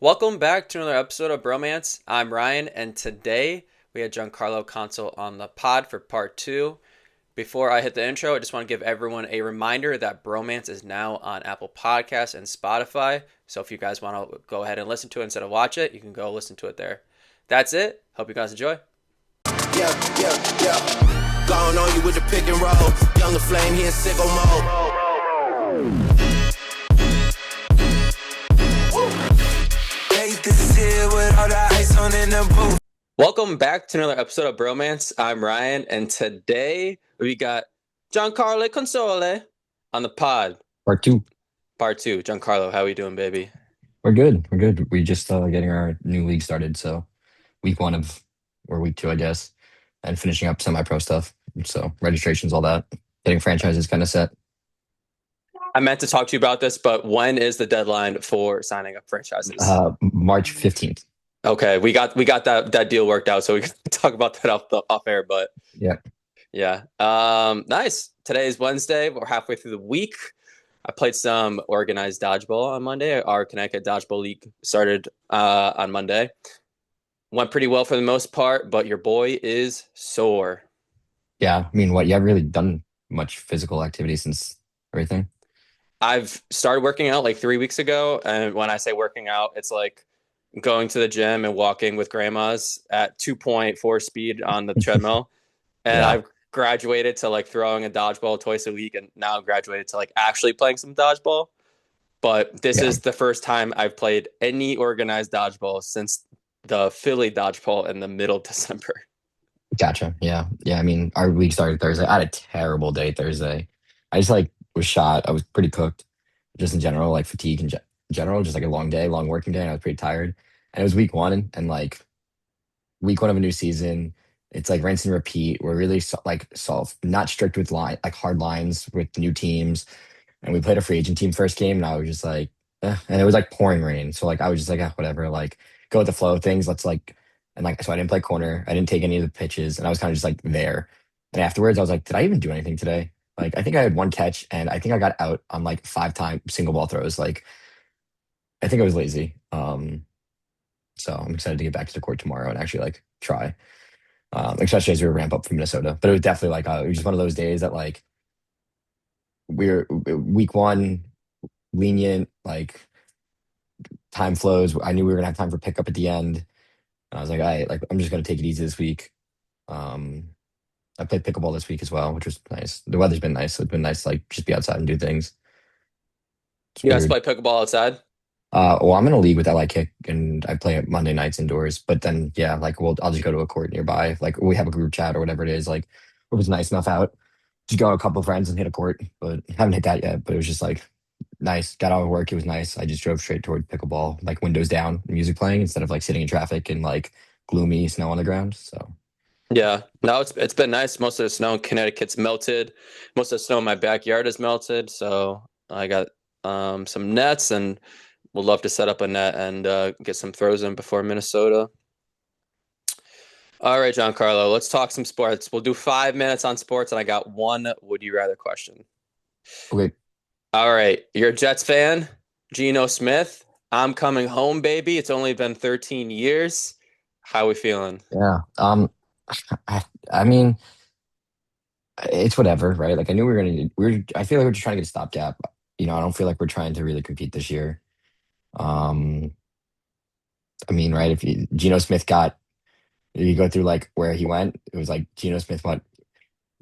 Welcome back to another episode of Bromance. I'm Ryan, and today we had Giancarlo Console on the pod for part two. Before I hit the intro, I just want to give everyone a reminder that Bromance is now on Apple Podcasts and Spotify. So if you guys want to go ahead and listen to it instead of watch it, you can go listen to it there. That's it. Hope you guys enjoy. Yeah. Going on you with the pick and roll. Younger flame, he in sicko mode. Welcome back to another episode of Bromance. I'm Ryan, and today we got Giancarlo Console on the pod. Part two. Part two. Giancarlo, how are we doing, baby? We're good. We just getting our new league started. So week one or week two, I guess, and finishing up semi-pro stuff. So registrations, all that. Getting franchises kind of set. I meant to talk to you about this, but when is the deadline for signing up franchises? March 15th. Okay, we got that deal worked out, so we can talk about that off air. But yeah. Nice. Today is Wednesday. We're halfway through the week. I played some organized dodgeball on Monday. Our Connecticut Dodgeball League started on Monday. Went pretty well for the most part, but your boy is sore. Yeah, I mean, you haven't really done much physical activity since everything? I've started working out like 3 weeks ago, and when I say working out, it's like going to the gym and walking with grandmas at 2.4 speed on the treadmill. And Yeah. I've graduated to like throwing a dodgeball twice a week, and now graduated to like actually playing some dodgeball. But this is the first time I've played any organized dodgeball since the Philly dodgeball in the middle of December. Gotcha. Yeah. I mean, our week started Thursday. I had a terrible day Thursday. I just was shot. I was pretty cooked, just in general, like fatigue in general, just like a long day, long working day. And I was pretty tired. And it was week one, and like week one of a new season. It's like rinse and repeat. We're really not strict with hard lines with new teams. And we played a free agent team first game, and I was just like, and it was like pouring rain. So like I was just like, whatever, like go with the flow of things. Let's so I didn't play corner. I didn't take any of the pitches, and I was kind of just like there. And afterwards, I was like, did I even do anything today? Like I think I had one catch, and I think I got out on like 5 single ball throws. Like I think I was lazy. So I'm excited to get back to the court tomorrow and actually like try, especially as we ramp up from Minnesota. But it was definitely it was just one of those days that like we're week one, lenient, like time flows. I knew we were gonna have time for pickup at the end. And I was like, I'm just gonna take it easy this week. I played pickleball this week as well, which was nice. The weather's been nice, so it's been nice to like just be outside and do things. You guys play pickleball outside? Well, I'm in a league with LI Kick, and I play it Monday nights indoors. But then, yeah, I'll just go to a court nearby. Like we have a group chat or whatever it is. Like if it's nice enough out, just go a couple of friends and hit a court. But haven't hit that yet. But it was just like nice. Got out of work. It was nice. I just drove straight toward pickleball, like windows down, music playing instead of like sitting in traffic and like gloomy snow on the ground. So yeah, no, it's been nice. Most of the snow in Connecticut's melted. Most of the snow in my backyard is melted. So I got some nets, and would love to set up a net and get some throws in before Minnesota. All right, Giancarlo, let's talk some sports. We'll do 5 minutes on sports, and I got one would you rather question. okay. All right, you're a Jets fan, Geno Smith. I'm coming home, baby. It's only been 13 years. How we feeling? Yeah. I mean, it's whatever, right? Like I knew I feel like we're just trying to get a stopgap. I don't feel like we're trying to really compete this year. I mean, right? If Geno Smith you go through like where he went, it was like Geno Smith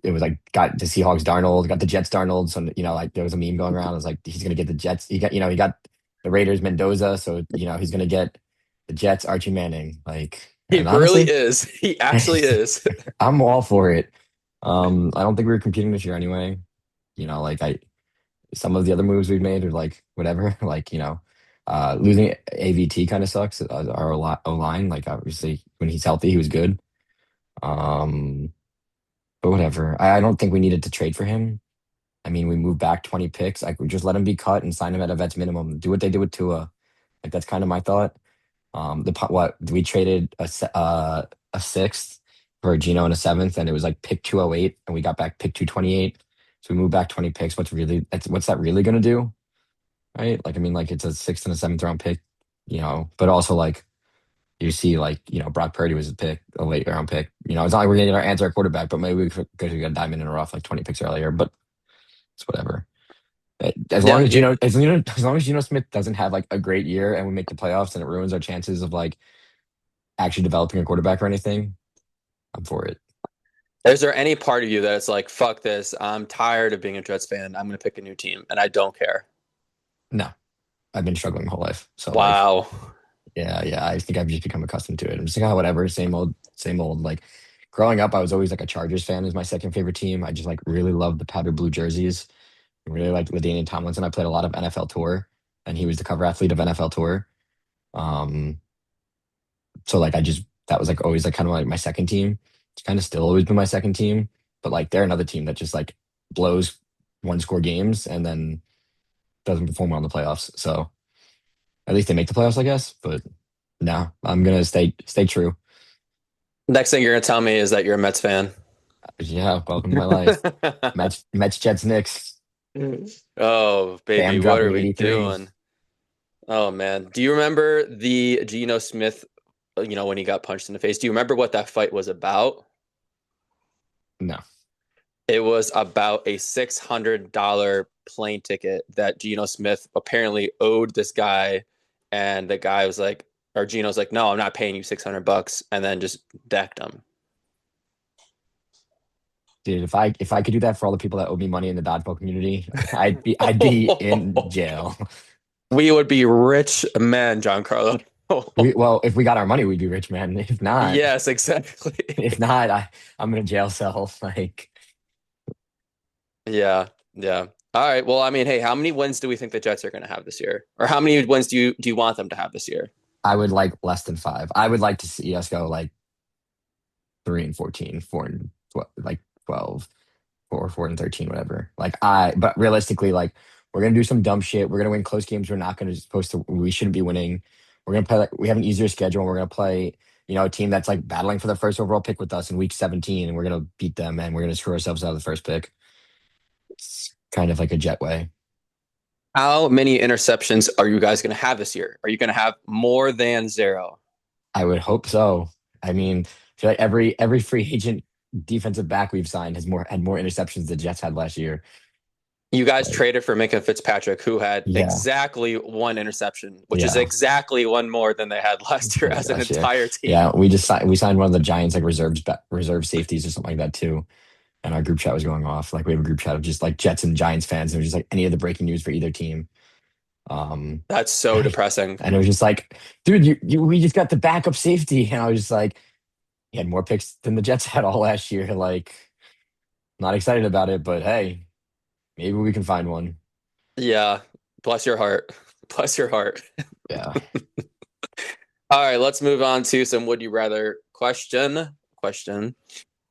it was like got the Seahawks Darnold, got the Jets Darnold. So like there was a meme going around. It was like he's gonna get the Jets. He got the Raiders Mendoza. So he's gonna get the Jets Archie Manning. Like he honestly, really is. He actually is. I'm all for it. I don't think we were competing this year anyway. Some of the other moves we've made are like whatever. Like losing AVT kind of sucks. Our O-line, like obviously when he's healthy, he was good. But whatever. I don't think we needed to trade for him. I mean, we moved back 20 picks. I could just let him be cut and sign him at a vet's minimum. Do what they did with Tua. Like that's kind of my thought. We traded a sixth for Geno and a seventh, and it was like pick 208, and we got back pick 228. So we moved back 20 picks. What's that really going to do? Right? Like, I mean, like it's a sixth and a seventh round pick. but also like you see like, Brock Purdy was a late round pick. It's not like we're gonna get our answer at quarterback, but maybe we could get a diamond in a rough like 20 picks earlier, but it's whatever. As long Yeah, as as long as Geno Smith doesn't have like a great year and we make the playoffs and it ruins our chances of like actually developing a quarterback or anything, I'm for it. is there any part of you that it's like, fuck this, I'm tired of being a Jets fan, I'm gonna pick a new team and I don't care? No, I've been struggling my whole life. So like, Wow. yeah, I think I've just become accustomed to it. I'm just like, oh, whatever, same old, same old. Like growing up, I was always like a Chargers fan is my second favorite team. I just like really loved the powder blue jerseys. I really liked LaDainian Tomlinson. I played a lot of NFL Tour, and he was the cover athlete of NFL Tour. Um, so like that was like always like kind of like my second team. It's kind of still always been my second team, but like they're another team that just like blows one score games and then doesn't perform well in the playoffs. So at least they make the playoffs, I guess. But no, I'm gonna stay true. Next thing you're gonna tell me is that you're a Mets fan. Yeah, welcome to my life. Mets, Jets, Knicks. Oh, Bam baby, what are dropping we 83. doing? Oh man, do you remember the Geno Smith? When he got punched in the face. Do you remember what that fight was about? No. It was about a $600 plane ticket that Geno Smith apparently owed this guy, and the guy was like, or Geno's like, no, I'm not paying you $600, and then just decked him. Dude, if I could do that for all the people that owe me money in the dodgeball community, I'd be in jail. We would be rich men, Giancarlo. Well, if we got our money, we'd be rich, man. If not, Yes, exactly. if not, I'm in a jail cell. Like Yeah, yeah. All right. Well, I mean, hey, how many wins do we think the Jets are going to have this year, or how many wins do you want them to have this year? I would like less than five. I would like to see us go like 3-14, 4-12, like 12, or 4-13, whatever. But realistically, like we're gonna do some dumb shit. We're gonna win close games. We're not gonna supposed to. We shouldn't be winning. We're gonna play like we have an easier schedule. And we're gonna play, a team that's like battling for the first overall pick with us in week 17, and we're gonna beat them, and we're gonna screw ourselves out of the first pick. It's kind of like a jet way. How many interceptions are you guys going to have this year? Are you going to have more than zero? I would hope so. I mean, I feel like every free agent defensive back we've signed had more interceptions than the Jets had last year. You guys Like, traded for Minka Fitzpatrick, who had yeah, exactly one interception, which is yeah. exactly one more than they had last year Yeah, as an last year. entire team. Yeah, we signed one of the Giants like reserve safeties or something like that too. And our group chat was going off. Like we have a group chat of just like Jets and Giants fans, and it was just like any of the breaking news for either team. That's so depressing. And it was just like, dude, we just got the backup safety, and I was just like, he had more picks than the Jets had all last year. Like, not excited about it, but hey, maybe we can find one. Yeah. Bless your heart. Bless your heart. Yeah. All right, let's move on to some would you rather question.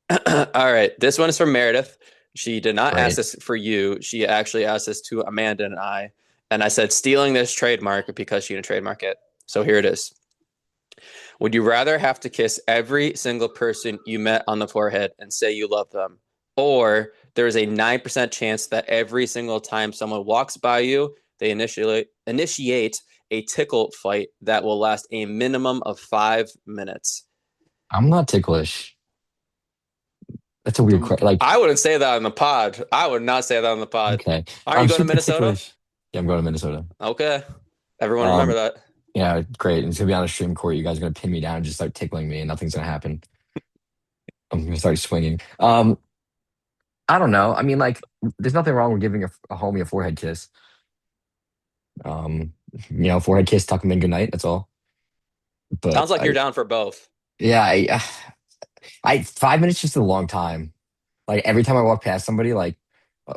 All right, this one is from Meredith. She did not ask Right. this for you. She actually asked this to Amanda and I. And I said stealing this trademark because she didn't trademark it. So here it is. Would you rather have to kiss every single person you met on the forehead and say you love them? Or there's a 9% chance that every single time someone walks by you, they initiate a tickle fight that will last a minimum of 5 minutes? I'm not ticklish. That's a weird question. Like, I wouldn't say that on the pod. I would not say that on the pod. okay. Aren't I'm you going to super Minnesota? ticklish. Yeah, I'm going to Minnesota. Okay. Everyone remember Um, that. yeah, great. And it's gonna be on a stream court. You guys are gonna pin me down and just start tickling me, and nothing's gonna happen. I'm gonna start swinging. I don't know. I mean, like, there's nothing wrong with giving a homie a forehead kiss. Um, forehead kiss, tuck him in good night. That's all. But Sounds like you're down for both. yeah, 5 minutes is just a long time. Like every time I walk past somebody, like,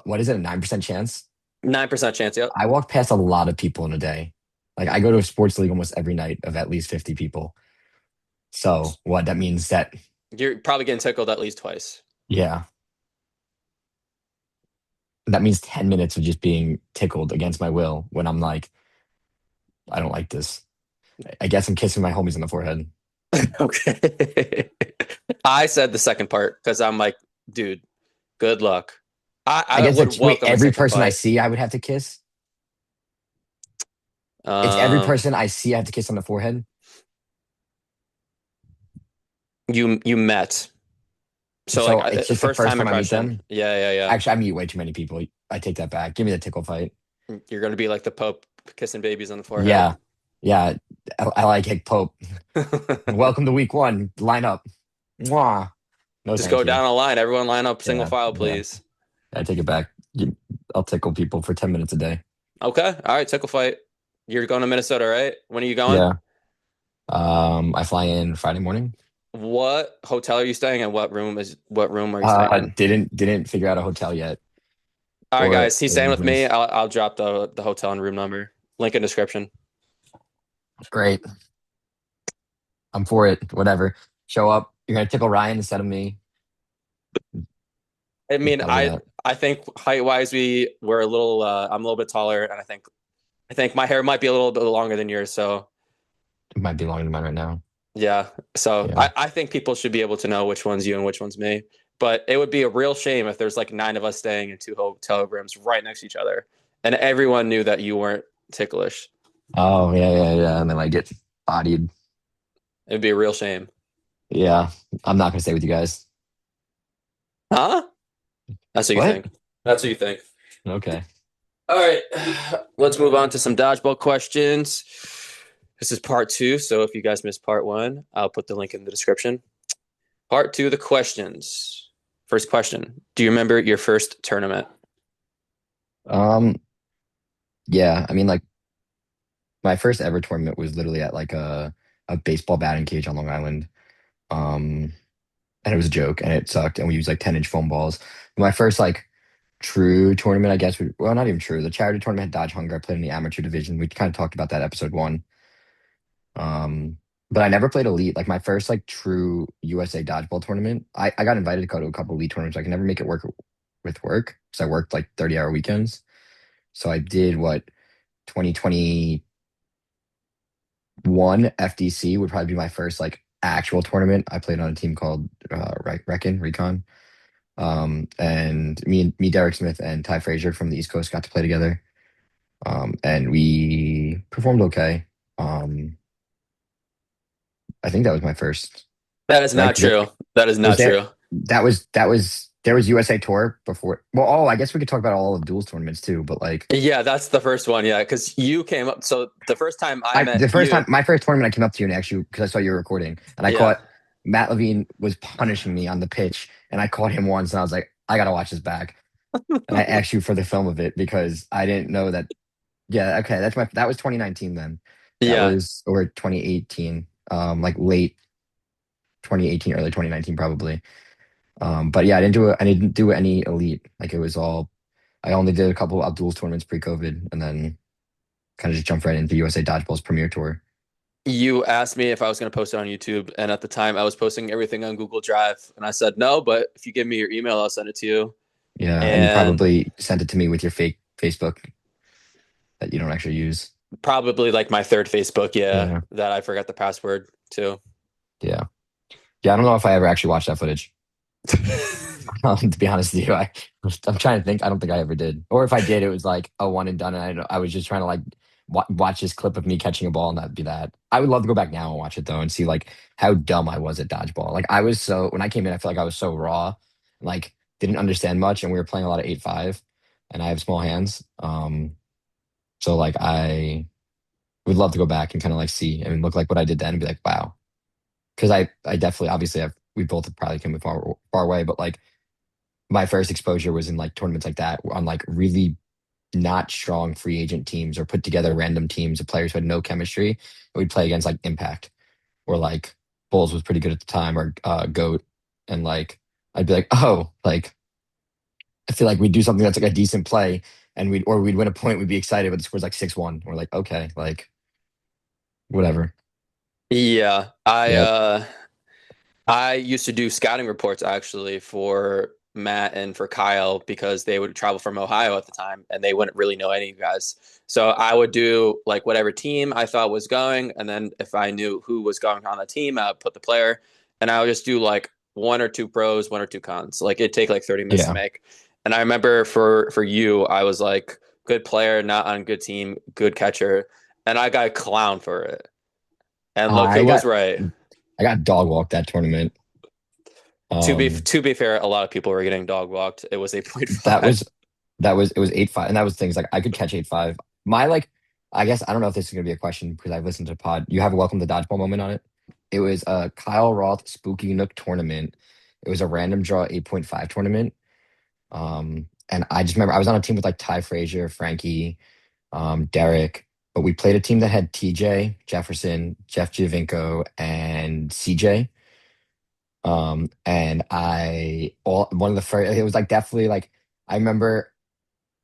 what is it, a 9% chance? 9% chance, yep. I walk past a lot of people in a day. Like I go to a sports league almost every night of at least 50 people. So what that means that You're probably getting tickled at least twice. yeah, that means 10 minutes of just being tickled against my will when I'm like, I don't like this. I guess I'm kissing my homies on the forehead. Okay. I said the second part because I'm like, dude, good luck. I I guess would welcome a every second person I fight. see, I would have to kiss. It's every Um, person I see I have to kiss on the forehead. you met. So like So it's just the first first time time I meet impression. them. Yeah, yeah, yeah. Actually, I meet way too many people. I take that back. Give me the tickle fight. You're gonna be like the Pope kissing babies on the forehead. Yeah. Yeah. I like Hick Pope. Welcome to week one. Line up. Mwah. No, Just thank go you. down a line. Everyone line up single Yeah. file, Yeah. please. I take it back. I'll tickle people for 10 minutes a day. Okay. All right. Tickle fight. You're going to Minnesota, right? When are you going? Yeah. I fly in Friday morning. What hotel are you staying in? What room are you staying in? Didn't figure out a hotel yet All right, or guys. He's staying with me. arrangements. I'll drop the hotel and room number. Link in description. Great. I'm for it. Whatever. Show up. You're gonna tickle Ryan instead of me. I mean, That'll be I that. I think height wise we're a little I'm a little bit taller, and I think my hair might be a little bit longer than yours. So It might be longer than mine right now. yeah. So Yeah. I think people should be able to know which one's you and which one's me. But it would be a real shame if there's like 9 of us staying in 2 hotel rooms right next to each other, and everyone knew that you weren't ticklish. Oh yeah, yeah, yeah. And then I get bodied. It'd be a real shame. Yeah. I'm not gonna stay with you guys. Huh? That's what you What? think. That's what you think. Okay. All right, let's move on to some dodgeball questions. This is part 2, so if you guys missed part 1, I'll put the link in the description. Part 2, the questions. First question: do you remember your first tournament? Um, yeah, I mean like my first ever tournament was literally at like a baseball batting cage on Long Island. Um, and it was a joke and it sucked and we used like 10-inch foam balls. My first like true tournament, I guess, well, not even true. The charity tournament had Dodge Hunger. I played in the amateur division. We kind of talked about that episode one. Um, but I never played elite. Like my first like true USA dodgeball tournament, I got invited to go to a couple elite tournaments. I can never make it work with work because I worked like 30-hour weekends. So I did what 2021 FDC would probably be my first like actual tournament. I played on a team called Recon. And me, Derek Smith, and Ty Frazier from the East Coast got to play together. And we performed okay. I think that was my first, That is right? not true. That is Was not there true. there was USA Tour before. Well, oh, I guess we could talk about all of duels tournaments too. But like, Yeah, that's the first one. Yeah, because you came up. So the first time I met you, my first tournament, I came up to you and actually because I saw you were recording, and I yeah, caught Matt Levine was punishing me on the pitch, and I caught him once, and I was like, I gotta watch this back, and I asked you for the film of it because I didn't know that. Yeah, okay, that was 2019 then. That yeah, was or 2018, like late 2018, early 2019 probably. But yeah, I didn't do any elite. Like it was all I only did a couple of duels tournaments pre-COVID, and then kind of just jumped right into USA Dodgeball's Premier Tour. you asked me if I was going to post it on YouTube, and at the time I was posting everything on Google Drive, and I said no, but if you give me your email, I'll send it to you. Yeah, and you And probably sent it to me with your fake Facebook that you don't actually use. probably like my third Facebook, yeah, Yeah, that I forgot the password to. yeah, yeah. I don't know if I ever actually watched that footage. To be honest with you, I'm trying to think. I don't think I ever did. Or if I did, it was like a one and done. And I was just trying to like watch this clip of me catching a ball, and that'd be that. I would love to go back now and watch it though, and see like how dumb I was at dodgeball. Like I was so when I came in, I feel like I was so raw, like didn't understand much, and we were playing a lot of 8-5, and I have small hands. So like I would love to go back and kind of like see and look like what I did then and be like, wow. Because I definitely obviously have we both have probably come a far away, but like my first exposure was in like tournaments like that on like really not strong free agent teams or put together random teams of players who had no chemistry. And we'd play against like Impact or like Bulls was pretty good at the time or Goat. And like I'd be like, oh, like I feel like we'd do something that's like a decent play and we'd win a point, we'd be excited, but the score's like 6-1. We're like, okay, like whatever. Yeah, I Yep. uh I used to do scouting reports actually for Matt and for Kyle because they would travel from Ohio at the time and they wouldn't really know any of you guys. So I would do like whatever team I thought was going, and then if I knew who was going on the team, I would put the player, and I would just do like 1 or 2 pros, 1 or 2 cons. Like it'd take like 30 minutes to Yeah. make. And I remember for you, I was like good player, not on good team, good catcher. and I got clown for it. And look I who was got right. I got dog walked that tournament. To be fair, a lot of people were getting dog walked. It was 8.5. That was it was 8-5, and that was things like I could catch 8-5. My like I guess I don't know if this is gonna be a question because I've listened to pod. You have a welcome to dodgeball moment on it. It was a Kyle Roth Spooky Nook tournament. It was a random draw 8.5 tournament. And I just remember I was on a team with like Ty Frazier, Frankie, Derek, but we played a team that had TJ, Jefferson, Jeff Giovinco, and CJ. And I all one of the first it was like definitely like I remember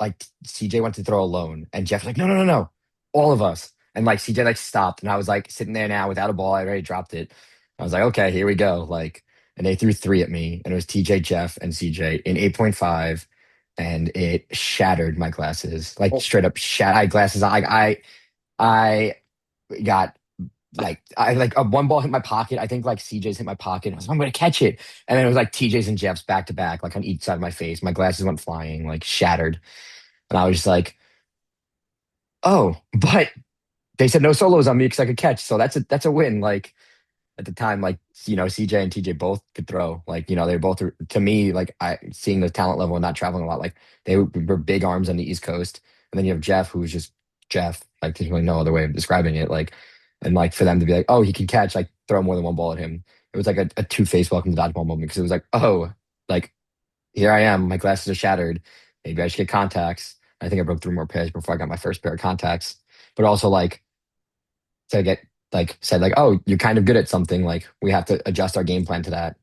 like CJ went to throw alone, and Jeff was like, no, no, no, no, all of us. And like CJ like stopped, and I was like sitting there now without a ball. I already dropped it. I was like, okay, here we go. Like, and they threw three at me, and it was TJ, Jeff, and CJ in 8.5, and it shattered my glasses, like Oh. straight up shat. I had glasses. I got like I like one ball hit my pocket. I think like CJ's hit my pocket. I was like, I'm gonna catch it, and then it was like TJ's and Jeff's back to back, like on each side of my face. My glasses went flying, like shattered. And I was just like, oh, but they said no solos on me because I could catch. So that's a win. Like at the time, like CJ and TJ both could throw. Like they both to me like I seeing the talent level and not traveling a lot. Like they were big arms on the East Coast, and then you have Jeff who's just Jeff. Like there's really no other way of describing it. Like and like for them to be like, oh, he can catch, like throw more than one ball at him. It was like a two-faced welcome to dodgeball moment because it was like, oh, like here I am, my glasses are shattered. Maybe I should get contacts. I think I broke three more pairs before I got my first pair of contacts. But also like to get like said like, oh, you're kind of good at something. Like we have to adjust our game plan to that.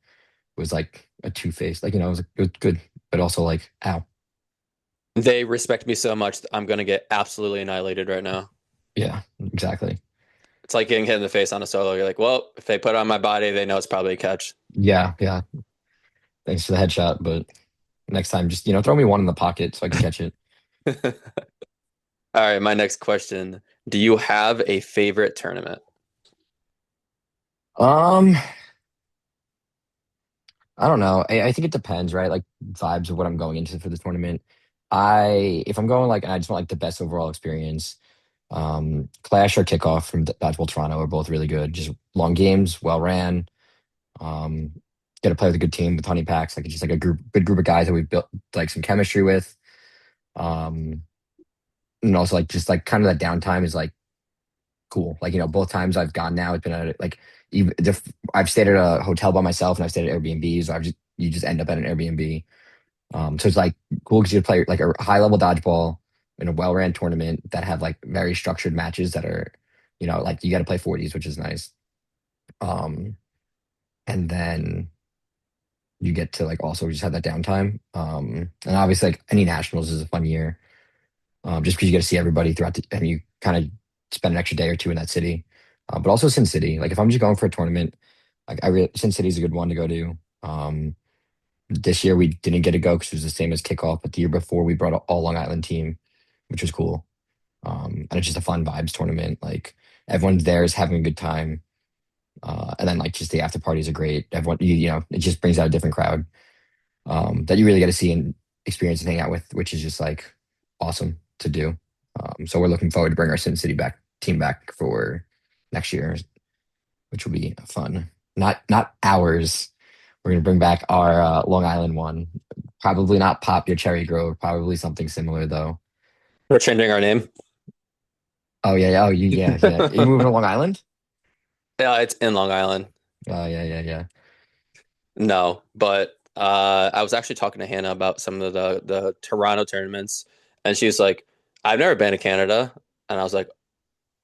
It was like a two face. Like it was good, but also like, ow. They respect me so much. I'm gonna get absolutely annihilated right now. Yeah, exactly. It's like getting hit in the face on a solo. You're like, well, if they put it on my body, they know it's probably a catch. Yeah, yeah. Thanks for the headshot, but next time just throw me one in the pocket so I can catch it. All right, my next question. Do you have a favorite tournament? Um, I don't know. I think it depends, right? Like vibes of what I'm going into for the tournament. If I'm going like and I just want like the best overall experience, Clash or Kickoff from Dodgeball Toronto are both really good. Just long games, well ran. Um, get to play with a good team with Honey Packs, like just like a good group of guys that we've built like some chemistry with. Um, and also like just like kind of that downtime is like cool. Like both times I've gone now, it's been at like even I've stayed at a hotel by myself and I've stayed at Airbnbs. I've just you just end up at an Airbnb. So it's like cool because you play like a high level dodgeball in a well ran tournament that have like very structured matches that are, like you got to play 40s, which is nice. Um, and then you get to like also just have that downtime. And obviously like any nationals is a fun year. Just because you get to see everybody throughout and you kind of spend an extra day or two in that city. But also Sin City. Like if I'm just going for a tournament, like Sin City is a good one to go to. This year we didn't get to go because it was the same as kickoff, but the year before we brought an all Long Island team, which was cool. And it's just a fun vibes tournament. Like everyone's there is having a good time. And then like just the after parties are great. Everyone, it just brings out a different crowd that you really get to see and experience and hang out with, which is just like awesome to do. So we're looking forward to bring our Sin City team back for next year, which will be fun. Not ours. We're gonna bring back our Long Island one. Probably not Pop Your Cherry Grove. Probably something similar though. We're changing our name. Oh yeah, yeah. Oh yeah, yeah. Are you moving to Long Island? Yeah, it's in Long Island. Oh yeah, yeah, yeah. No, but I was actually talking to Hannah about some of the Toronto tournaments, and she's like, "I've never been to Canada," and I was like,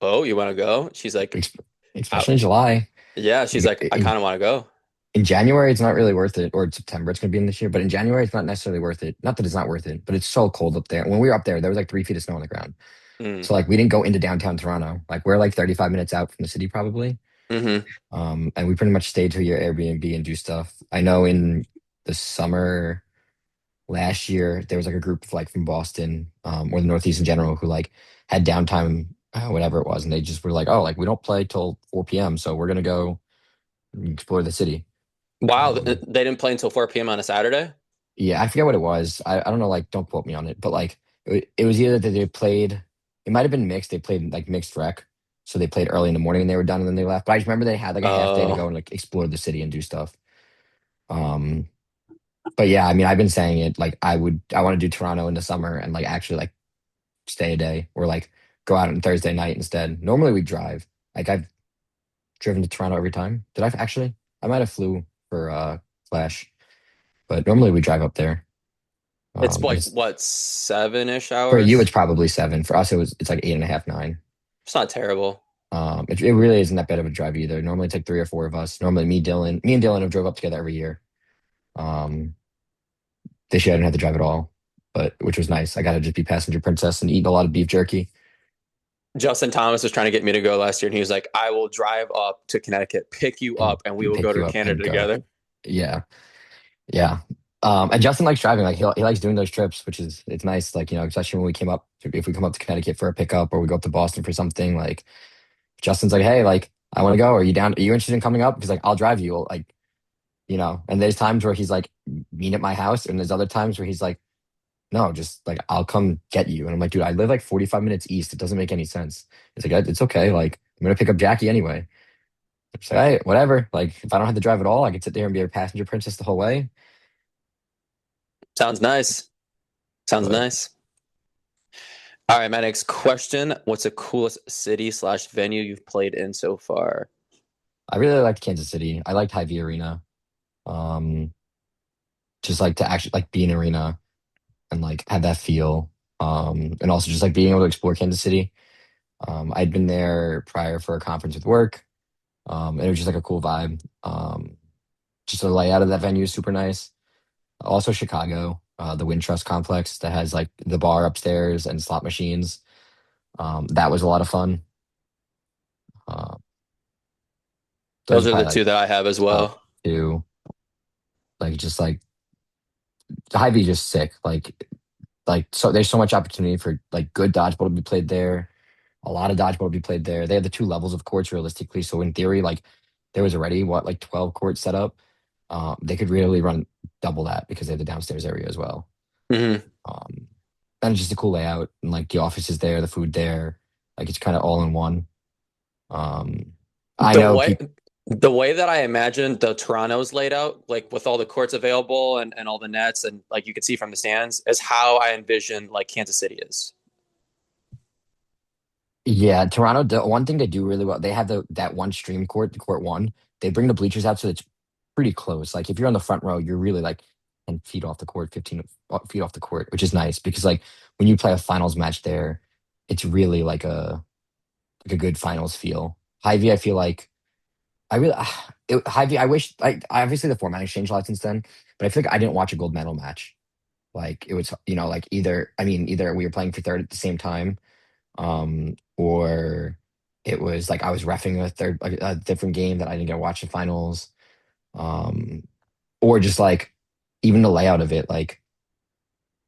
"Oh, you want to go?" She's like, Ex- Especially in July. "Yeah." She's like, "I In, kind of want to go." in January, it's not really worth it. Or in September, it's gonna be in this year. But in January, it's not necessarily worth it. Not that it's not worth it, but it's so cold up there. When we were up there was like 3 feet of snow on the ground. Mm. So like we didn't go into downtown Toronto. Like we're like 35 minutes out from the city probably. Mm-hmm. And we pretty much stayed to your Airbnb and do stuff. I know in the summer last year there was like a group of like from Boston, or the Northeast in general who like had downtime, whatever it was, and they just were like, oh, like we don't play till 4 p.m. So we're gonna go explore the city. Wow, they Um, didn't play until 4 p.m. on a Saturday. yeah, I forget what it was. I don't know, like don't quote me on it, but like it was either that they played, it might have been mixed. They played like mixed rec, So they played early in the morning and they were done and then they left. But I just remember they had like a half day to go Oh, and like explore the city and do stuff. Um, but yeah, I mean, I've been saying it like I want to do Toronto in the summer and like actually like stay a day or like go out on Thursday night instead. Normally we drive. Like I've driven to Toronto every time. Did I actually? I might have flew for Flash, but normally we drive up there. it's And like it's what, 7-ish for you, it's hours? probably 7. For us, it's like 8.5, 9. It's not terrible. It really isn't that bad of a drive either. Normally it's like 3 or 4 of us. Normally me and Dylan have drove up together every year. Um, this year I didn't have to drive at all, but which was nice. I got to just be passenger princess and eat a lot of beef jerky. Justin Thomas was trying to get me to go last year, and he was like, "I will drive up to Connecticut, pick you And up, and we will go pick to you up Canada and go. together." Yeah, yeah. And Justin likes driving. Like he likes doing those trips, which is it's nice. Like especially when we came up, if we come up to Connecticut for a pickup or we go up to Boston for something. Like Justin's like, hey, like I want to go. Are you down? Are you interested in coming up? Because like I'll drive you. Like And there's times where he's like, meet at my house, and there's other times where he's like, no, just like I'll come get you. And I'm like, dude, I live like 45 minutes east. It doesn't make any sense. It's like it's okay. Like I'm gonna pick up Jackie anyway. It's like, hey, whatever. Like if I don't have to drive at all, I could sit there and be a passenger princess the whole way. Sounds nice. Sounds But nice. All right, my next question: what's the coolest city/venue you've played in so far? I really liked Kansas City. I liked Hy-Vee Arena. Um, just like to actually like be in arena and like have that feel. And also just like being able to explore Kansas City. I'd been there prior for a conference with work. And it was just like a cool vibe. Just the layout of that venue is super nice. Also Chicago, the Wintrust complex that has like the bar upstairs and slot machines. That was a lot of fun. Uh, those Those are are the probably two like that I have as top well. two. Like just like Hy-Vee just sick. Like so there's so much opportunity for like good dodgeball to be played there. A lot of dodgeball to be played there. They have the 2 levels of courts realistically. So in theory, like there was already what like 12 courts set up. They could really run double that because they have the downstairs area as well. Hmm. Um, and it's just a cool layout and like the office is there, the food there, like it's kind of all in one. Um, I The know way people. the way that I imagine the Toronto's laid out, like with all the courts available and all the nets, and like you can see from the stands, is how I envision like Kansas City is. Yeah, Toronto. The one thing they do really well, they have that one stream court, the court one. They bring the bleachers out so it's pretty close. Like if you're on the front row, you're really like 10 feet off the court, 15 feet off the court, which is nice because like when you play a finals match there, it's really like a good finals feel. Hy-Vee, I feel like I really Hy-Vee. I wish I obviously the format has changed a lot since then, but I feel like I didn't watch a gold medal match. Like it was, like either we were playing for third at the same time, or it was like I was refing a different game that I didn't get to watch the finals, um, or just like even the layout of it, like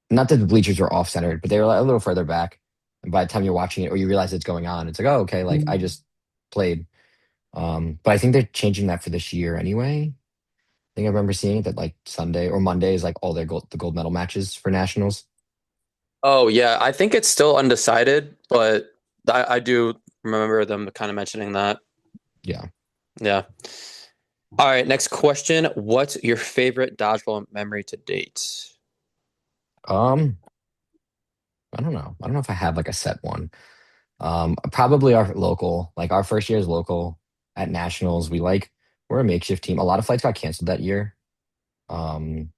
not that the bleachers were off centered, but they were like, a little further back. And by the time you're watching it or you realize it's going on, it's like, oh, okay, like I just played. But I think they're changing that for this year anyway. I think I remember seeing it that like Sunday or Monday is like all the gold medal matches for nationals. Oh yeah, I think it's still undecided, but I do remember them kind of mentioning that. Yeah. Yeah. All right, next question. What's your favorite dodgeball memory to date? Um, I don't know. I don't know if I have like a set one. Probably our local, like our first year is local at nationals. We're a makeshift team. A lot of flights got canceled that year. Um,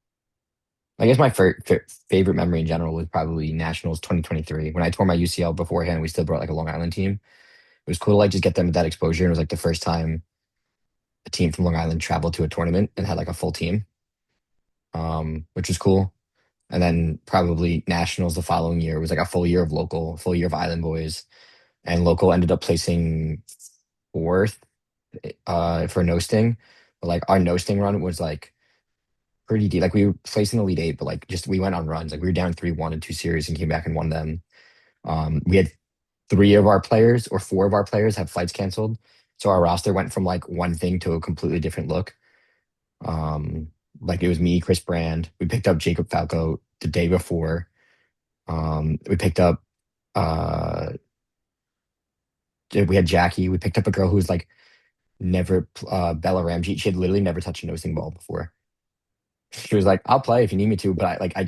I guess my favorite memory in general was probably nationals 2023 when I tore my UCL beforehand. We still brought like a Long Island team. It was cool to like just get them that exposure. And it was like the first time a team from Long Island traveled to a tournament and had like a full team, which was cool. And then probably nationals the following year was like a full year of local, full year of Island boys, and local ended up placing fourth for no-sting. But like our no-sting run was like pretty deep. Like we were placed in the Elite Eight, but like just we went on runs. Like we were down 3-1 in 2 series and came back and won them. We had 3 of our players or 4 of our players have flights canceled. So our roster went from like one thing to a completely different look. Um, like it was me, Chris Brand. We picked up Jacob Falco the day before. We picked up uh We had Jackie. We picked up a girl who was like never Bella Ramsey. She had literally never touched a no-sting ball before. She was like, "I'll play if you need me to," but I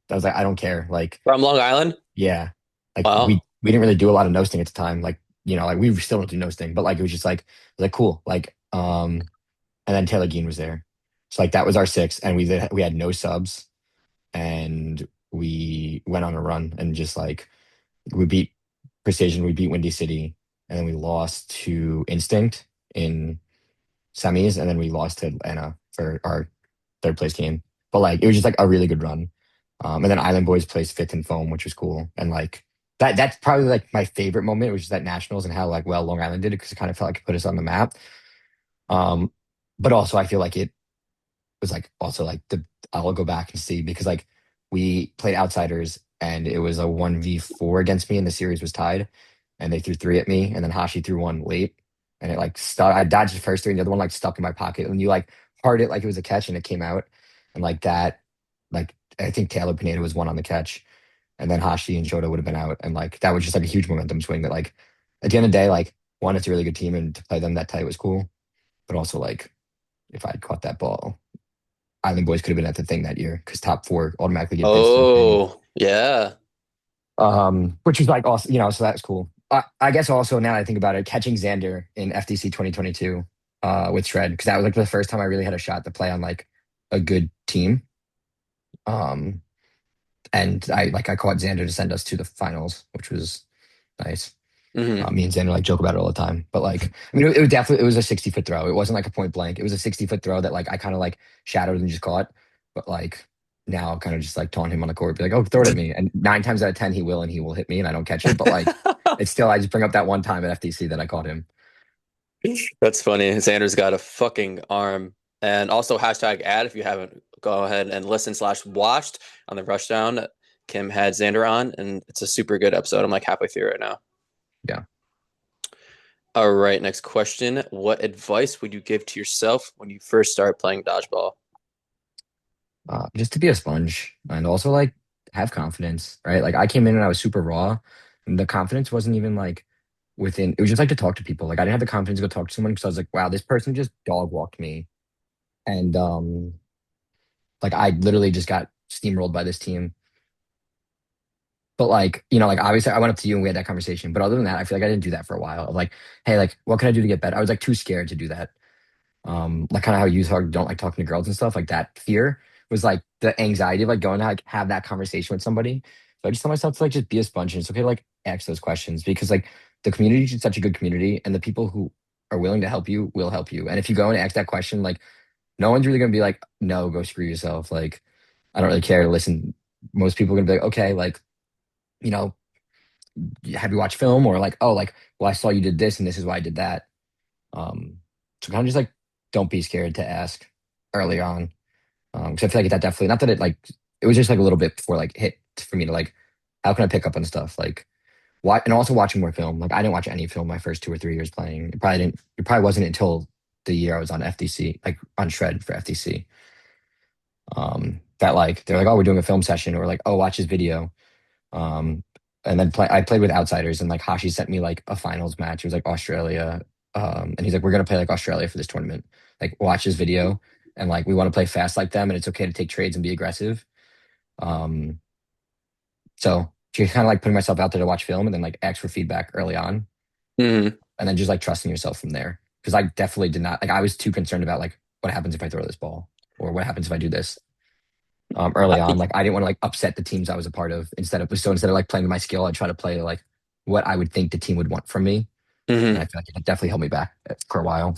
was like, "I don't care." Like, From Long Island? yeah, like we Wow. we didn't really do a lot of no-sting at the time. Like, like we still don't do no-sting, but like it was just like, it was like cool. Like, and then Taylor Geen was there, so like that was our six, and we had no subs, and we went on a run and just like we beat Precision, we beat Windy City, and then we lost to Instinct in semis, and then we lost to Atlanta for our third place game. But like it was just like a really good run. And then Island Boys placed fifth in foam, which was cool. And like that's probably like my favorite moment, which is that nationals and how like well Long Island did it because it kind of felt like it put us on the map. Um, but also I feel like it was like also like I'll go back and see because like we played outsiders and it was a 1v4 against me and the series was tied and they threw three at me and then Hashi threw one late and it like stuck. I dodged the first three and the other one like stuck in my pocket and you like hard it like it was a catch and it came out and like that like I think Taylor Pineda was one on the catch and then Hashi and Shota would have been out and like that was just like a huge momentum swing that like at the end of the day like one it's a really good team and to play them that tight was cool but also like if I'd caught that ball Island Boys could have been at the thing that year because top four automatically get bids to the thing. Oh, yeah. Which was like also, so that's cool. I guess also now that I think about it, catching Xander in FTC 2022 with Shred, because that was like the first time I really had a shot to play on like a good team. Um, and I caught Xander to send us to the finals, which was nice. Hmm. Me and Xander like joke about it all the time. But like, I mean, it was definitely it was a 60-foot throw. It wasn't like a point blank. It was a 60-foot throw that like I kind of like shadowed and just caught. But like now I'm kind of just like taunting him on the court, be like, oh, throw it at me. And 9 times out of 10 he will and he will hit me and I don't catch it. But like it's still I just bring up that one time at FTC that I caught him. That's funny. Xander's got a fucking arm. And also hashtag ad if you haven't go ahead and listen slash watched on the rushdown. Kim had Xander on and it's a super good episode. I'm like halfway through right now. Yeah. All right, next question. What advice would you give to yourself when you first started playing dodgeball? Just to be a sponge and also like have confidence, right? Like I came in and I was super raw, and the confidence wasn't even like within. It was just like to talk to people. Like I didn't have the confidence to go talk to someone because I was like, wow, this person just dog walked me, and like I literally just got steamrolled by this team. But like like obviously I went up to you and we had that conversation. But other than that, I feel like I didn't do that for a while. Of like, hey, like what can I do to get better? I was like too scared to do that. Like kind of how you don't like talking to girls and stuff like that fear was like the anxiety of like going to like have that conversation with somebody. So I just tell myself to like just be a sponge and it's okay to like ask those questions because like the community is such a good community and the people who are willing to help you will help you. And if you go and ask that question, like no one's really gonna be like, no, go screw yourself. Like I don't really care. Listen, most people are gonna be like, okay, like, you know, have you watched film or like, oh, like, well, I saw you did this and this is why I did that. So kind of just like don't be scared to ask early on. Because I feel like that definitely not that it was just like a little bit before like hit for me to like how can I pick up on stuff like what and also watching more film. Like I didn't watch any film my first 2 or 3 years playing. It probably wasn't until the year I was on FDC, like on Shred for FDC. That like they're like, oh, we're doing a film session or like, oh, watch this video. Um, and then I played with outsiders and like Hashi sent me like a finals match. It was like Australia. And he's like, we're gonna play like Australia for this tournament. Like watch this video and like we want to play fast like them and it's okay to take trades and be aggressive. Um, so just kind of like putting myself out there to watch film and then like ask for feedback early on Hmm. and then just like trusting yourself from there. Cause I definitely did not like I was too concerned about like what happens if I throw this ball or what happens if I do this. Early on. Like I didn't want to like upset the teams I was a part of. Instead of like playing my skill, I try to play like what I would think the team would want from me. And I Hmm. feel like it definitely held me back for a while.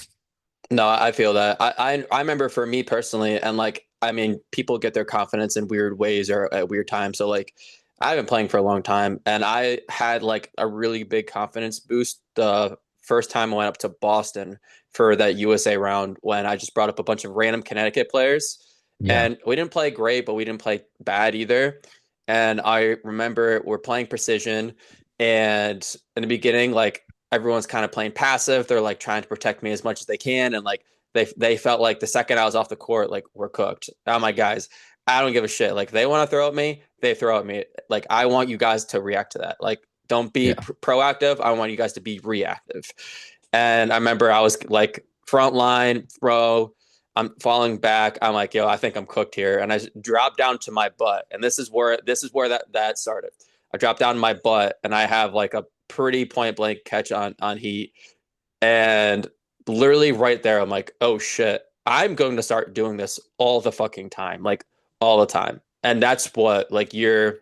No, I feel that. I remember for me personally, and like I mean, people get their confidence in weird ways or at weird times. So like I've been playing for a long time, and I had like a really big confidence boost the first time I went up to Boston for that USA round when I just brought up a bunch of random Connecticut players, Yeah. and we didn't play great, but we didn't play bad either. And I remember we're playing precision, and in the beginning, like everyone's kind of playing passive. They're like trying to protect me as much as they can, and like they felt like the second I was off the court, like we're cooked. Oh my guys, I don't give a shit. Like they want to throw at me, they throw at me. Like I want you guys to react to that. Like Don't be Yeah. proactive. I want you guys to be reactive. And I remember I was like front line throw. I'm falling back. I'm like, yo, I think I'm cooked here. And I dropped down to my butt. And this is where that started. I dropped down my butt and I have like a pretty point blank catch on heat. And literally right there, I'm like, oh shit, I'm going to start doing this all the fucking time, like all the time. And that's what like year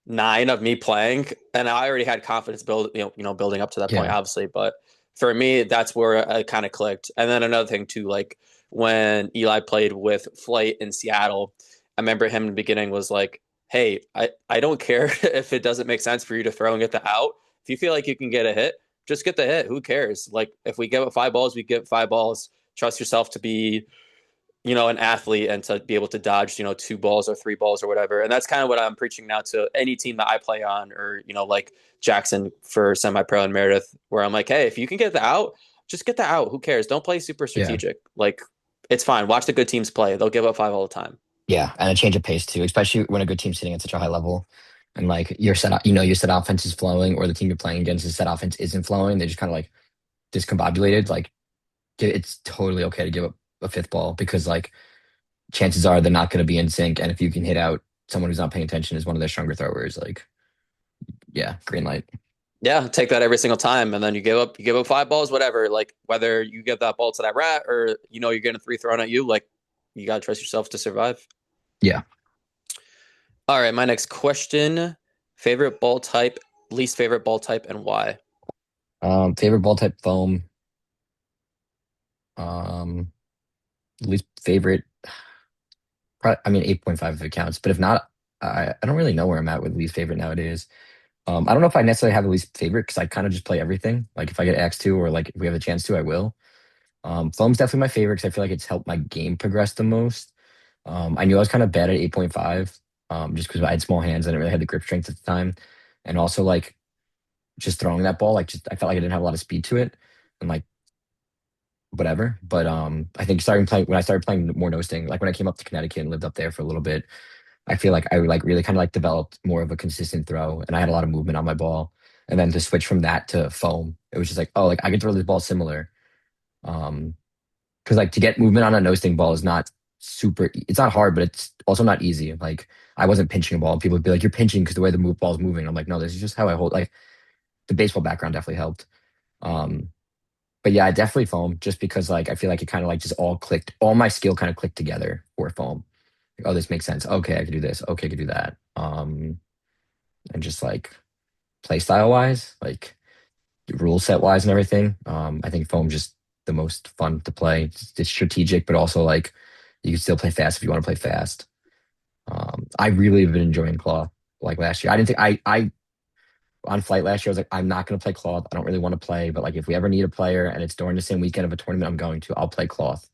9 of me playing, and I already had confidence building up to that point, Yeah. obviously. But for me, that's where I kind of clicked. And then another thing too, like when Eli played with Flight in Seattle, I remember him in the beginning was like, "Hey, I don't care if it doesn't make sense for you to throw and get the out. If you feel like you can get a hit, just get the hit. Who cares? Like if we give it 5 balls, we give 5 balls. Trust yourself to be an athlete and to be able to dodge, 2 balls or 3 balls or whatever. And that's kind of what I'm preaching now to any team that I play on, or, like Jackson for semi-pro and Meredith, where I'm like, hey, if you can get the out, just get the out. Who cares? Don't play super Yeah. strategic. Like, it's fine. Watch the good teams play. They'll give up 5 all the time. Yeah. And a change of pace too, especially when a good team's sitting at such a high level. And like your set offense is flowing, or the team you're playing against, his set offense isn't flowing. They just kind of like discombobulated. Like it's totally okay to give up a fifth ball because like chances are they're not going to be in sync. And if you can hit out someone who's not paying attention is one of their stronger throwers, like yeah, green light. Yeah, take that every single time, and then you give up 5 balls, whatever. Like whether you give that ball to that rat or you're getting a 3 thrown at you, like you gotta trust yourself to survive. Yeah. All right, my next question: favorite ball type, least favorite ball type, and why? Favorite ball type foam. Um, Least favorite. I mean, 8.5 if it counts, but if not, I don't really know where I'm at with least favorite nowadays. I don't know if I necessarily have a least favorite because I kind of just play everything. Like if I get asked to, or like if we have a chance to, I will. Foam's definitely my favorite because I feel like it's helped my game progress the most. I knew I was kind of bad at 8.5, just because I had small hands. I didn't really have the grip strength at the time, and also like just throwing that ball, like just I felt like I didn't have a lot of speed to it, and like whatever. But I think starting playing when I started playing more no sting, like when I came up to Connecticut and lived up there for a little bit, I feel like I like really kind of like developed more of a consistent throw, and I had a lot of movement on my ball. And then to switch from that to foam, it was just like, oh, like I can throw this ball similar. Um, because like to get movement on a no sting ball is not super. It's not hard, but it's also not easy. Like I wasn't pinching a ball, and people would be like, "You're pinching because the way the move ball's moving." I'm like, no, this is just how I hold. Like the baseball background definitely helped. Um, but yeah, I definitely foam just because like I feel like it kind of like just all clicked. All my skill kind of clicked together for foam. Like, oh, this makes sense. Okay, I can do this. Okay, I can do that. And just like play style wise, like rule set wise and everything. I think foam just the most fun to play. It's strategic, but also like you can still play fast if you want to play fast. I really have been enjoying claw like last year. I didn't think I on flight last year. I was like, I'm not going to play cloth. I don't really want to play, but like if we ever need a player and it's during the same weekend of a tournament I'm going to, I'll play cloth.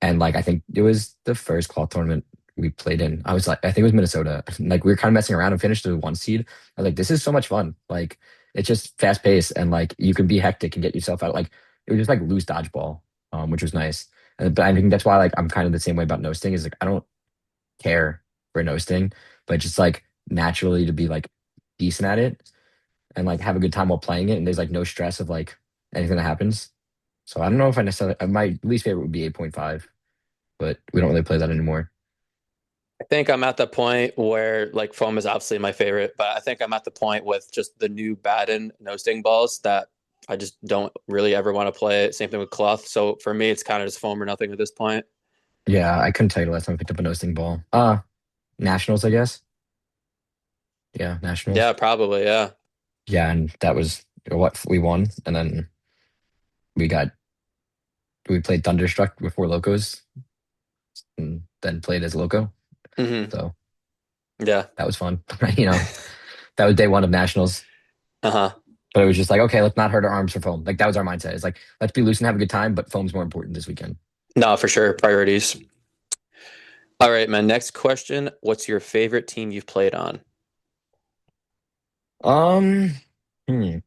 And like I think it was the first cloth tournament we played in. I was like, I think it was Minnesota. Like we were kind of messing around and finished the 1 seed. I was like, this is so much fun. Like it's just fast paced and like you can be hectic and get yourself out. Like it was just like loose dodgeball, which was nice. But I think that's why like I'm kind of the same way about no sting is like I don't care for no sting, but just like naturally to be like decent at it and like have a good time while playing it. And there's like no stress of like anything that happens. So I don't know if I necessarily my least favorite would be 8.5, but we don't really play that anymore. I think I'm at the point where like foam is obviously my favorite, but I think I'm at the point with just the new Baden no sting balls that I just don't really ever want to play it. Same thing with cloth. So for me, it's kind of just foam or nothing at this point. Yeah, I couldn't tell you the last time I picked up a no sting ball. Nationals, I guess. Yeah, Yeah, nationals. probably. Yeah. Yeah, and that was what we won, and then we got we played Thunderstruck with four locos, and then played as loco. Hmm. So Yeah. that was fun. That was day one of nationals. Uh huh. But it was just like, okay, let's not hurt our arms for foam. Like that was our mindset. It's like let's be loose and have a good time, but foam's more important this weekend. No, for sure. Priorities. All right, man. Next question. What's your favorite team you've played on? Um, hmm,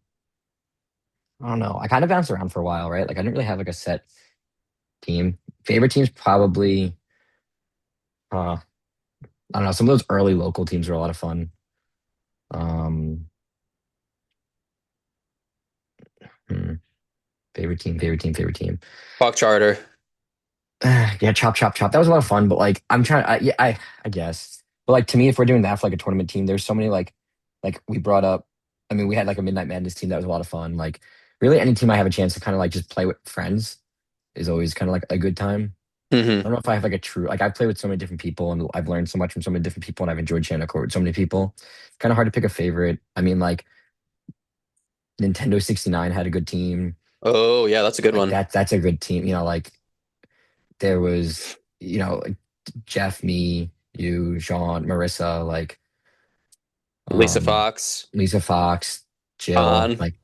I don't know. I kind of bounced around for a while, right? Like I didn't really have like a set team. Favorite teams probably I don't know. Some of those early local teams were a lot of fun. Um, hmm, favorite team. Fuck charter. Yeah, chop, chop, chop. That was a lot of fun, but like I'm trying. Yeah, I guess. But like to me, if we're doing that for like a tournament team, there's so many like we brought up. I mean, we had like a Midnight Madness team that was a lot of fun. Like really, any team I have a chance to kind of like just play with friends is always kind of like a good time. I Hmm. don't know if I have like a true like I've played with so many different people and I've learned so much from so many different people and I've enjoyed sharing a court with so many people. It's kind of hard to pick a favorite. I mean, like Nintendo 69 had a good team. Oh yeah, that's a good Like one. that's a good team. Like there was, like Jeff, me, you, Sean, Marissa, like Lisa um Fox Lisa Fox, Jill, on. like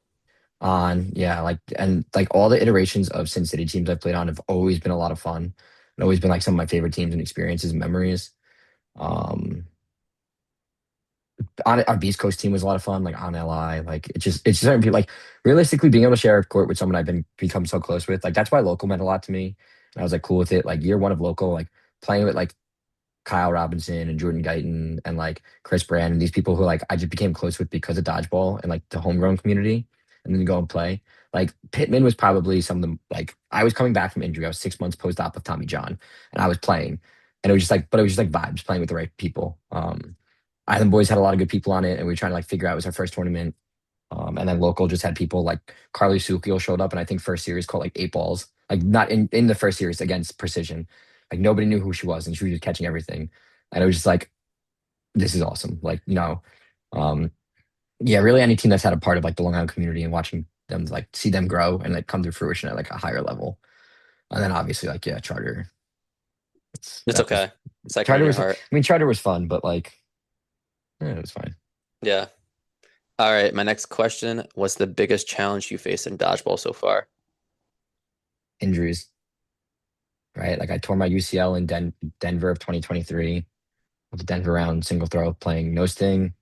on, yeah, like and like all the iterations of Sin City teams I've played on have always been a lot of fun and always been like some of my favorite teams and experiences and memories. Um on our Beast Coast team was a lot of fun, like on LI. Like it's just certain people like realistically being able to share a court with someone I've become so close with. Like that's why local meant a lot to me. And I was like cool with it. Like year one of local, like playing with like Kyle Robinson and Jordan Guyton and like Chris Brand and these people who like I just became close with because of dodgeball and like the homegrown community and then go and play. Like Pittman was probably some of them like I was coming back from injury. I was 6 months post op of Tommy John and I was playing. And it was just like, but it was just like vibes playing with the right people. Island Boys had a lot of good people on it, and we were trying to like figure out it was our first tournament. And then local just had people like Carly Sukiel showed up, and I think first series called like eight balls, like not in the first series against Precision. Like nobody knew who she was, and she was just catching everything. And it was just like, this is awesome. Like um, yeah, really any team that's had a part of like the Long Island community and watching them like see them grow and like come to fruition at like a higher level. And then obviously like yeah, Charter. It's That was okay. Second in Charter your was. I heart. mean, Charter was fun, but like it was fine. Yeah. All right. My next question: what's the biggest challenge you faced in dodgeball so far? Injuries, right? Like I tore my UCL in Denver of 2023 with the Denver round single throw playing no sting.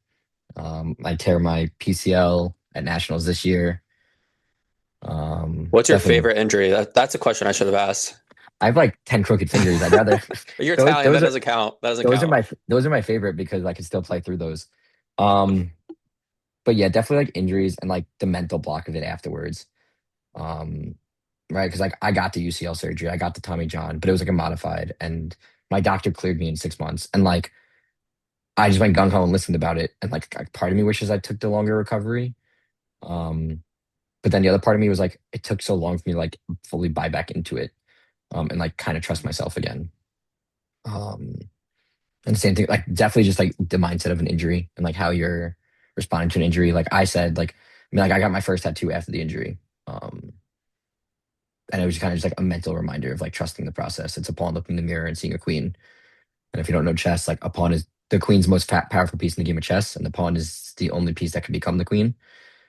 I tear my PCL at nationals this year. What's your Definitely, favorite injury? That's a question I should have asked. I have like 10 crooked fingers. I'd rather You're those Italian. That those are doesn't count. That doesn't those are count. my favorite because I can still play through those. Um, but yeah, definitely like injuries and like the mental block of it afterwards. Um, right? Because like I got the UCL surgery, I got the Tommy John, but it was like a modified, and my doctor cleared me in 6 months, and like I just went gung ho and listened about it, and like part of me wishes I took the longer recovery. Um, but then the other part of me was like, it took so long for me to like fully buy back into it, and like kind of trust myself again. Um, and the same thing, like definitely just like the mindset of an injury and like how you're responding to an injury. Like I said, like I mean, like I got my first tattoo after the injury. And it was kind of just like a mental reminder of like trusting the process. It's a pawn looking in the mirror and seeing a queen. And if you don't know chess, like a pawn is the queen's most powerful piece in the game of chess, and the pawn is the only piece that can become the queen.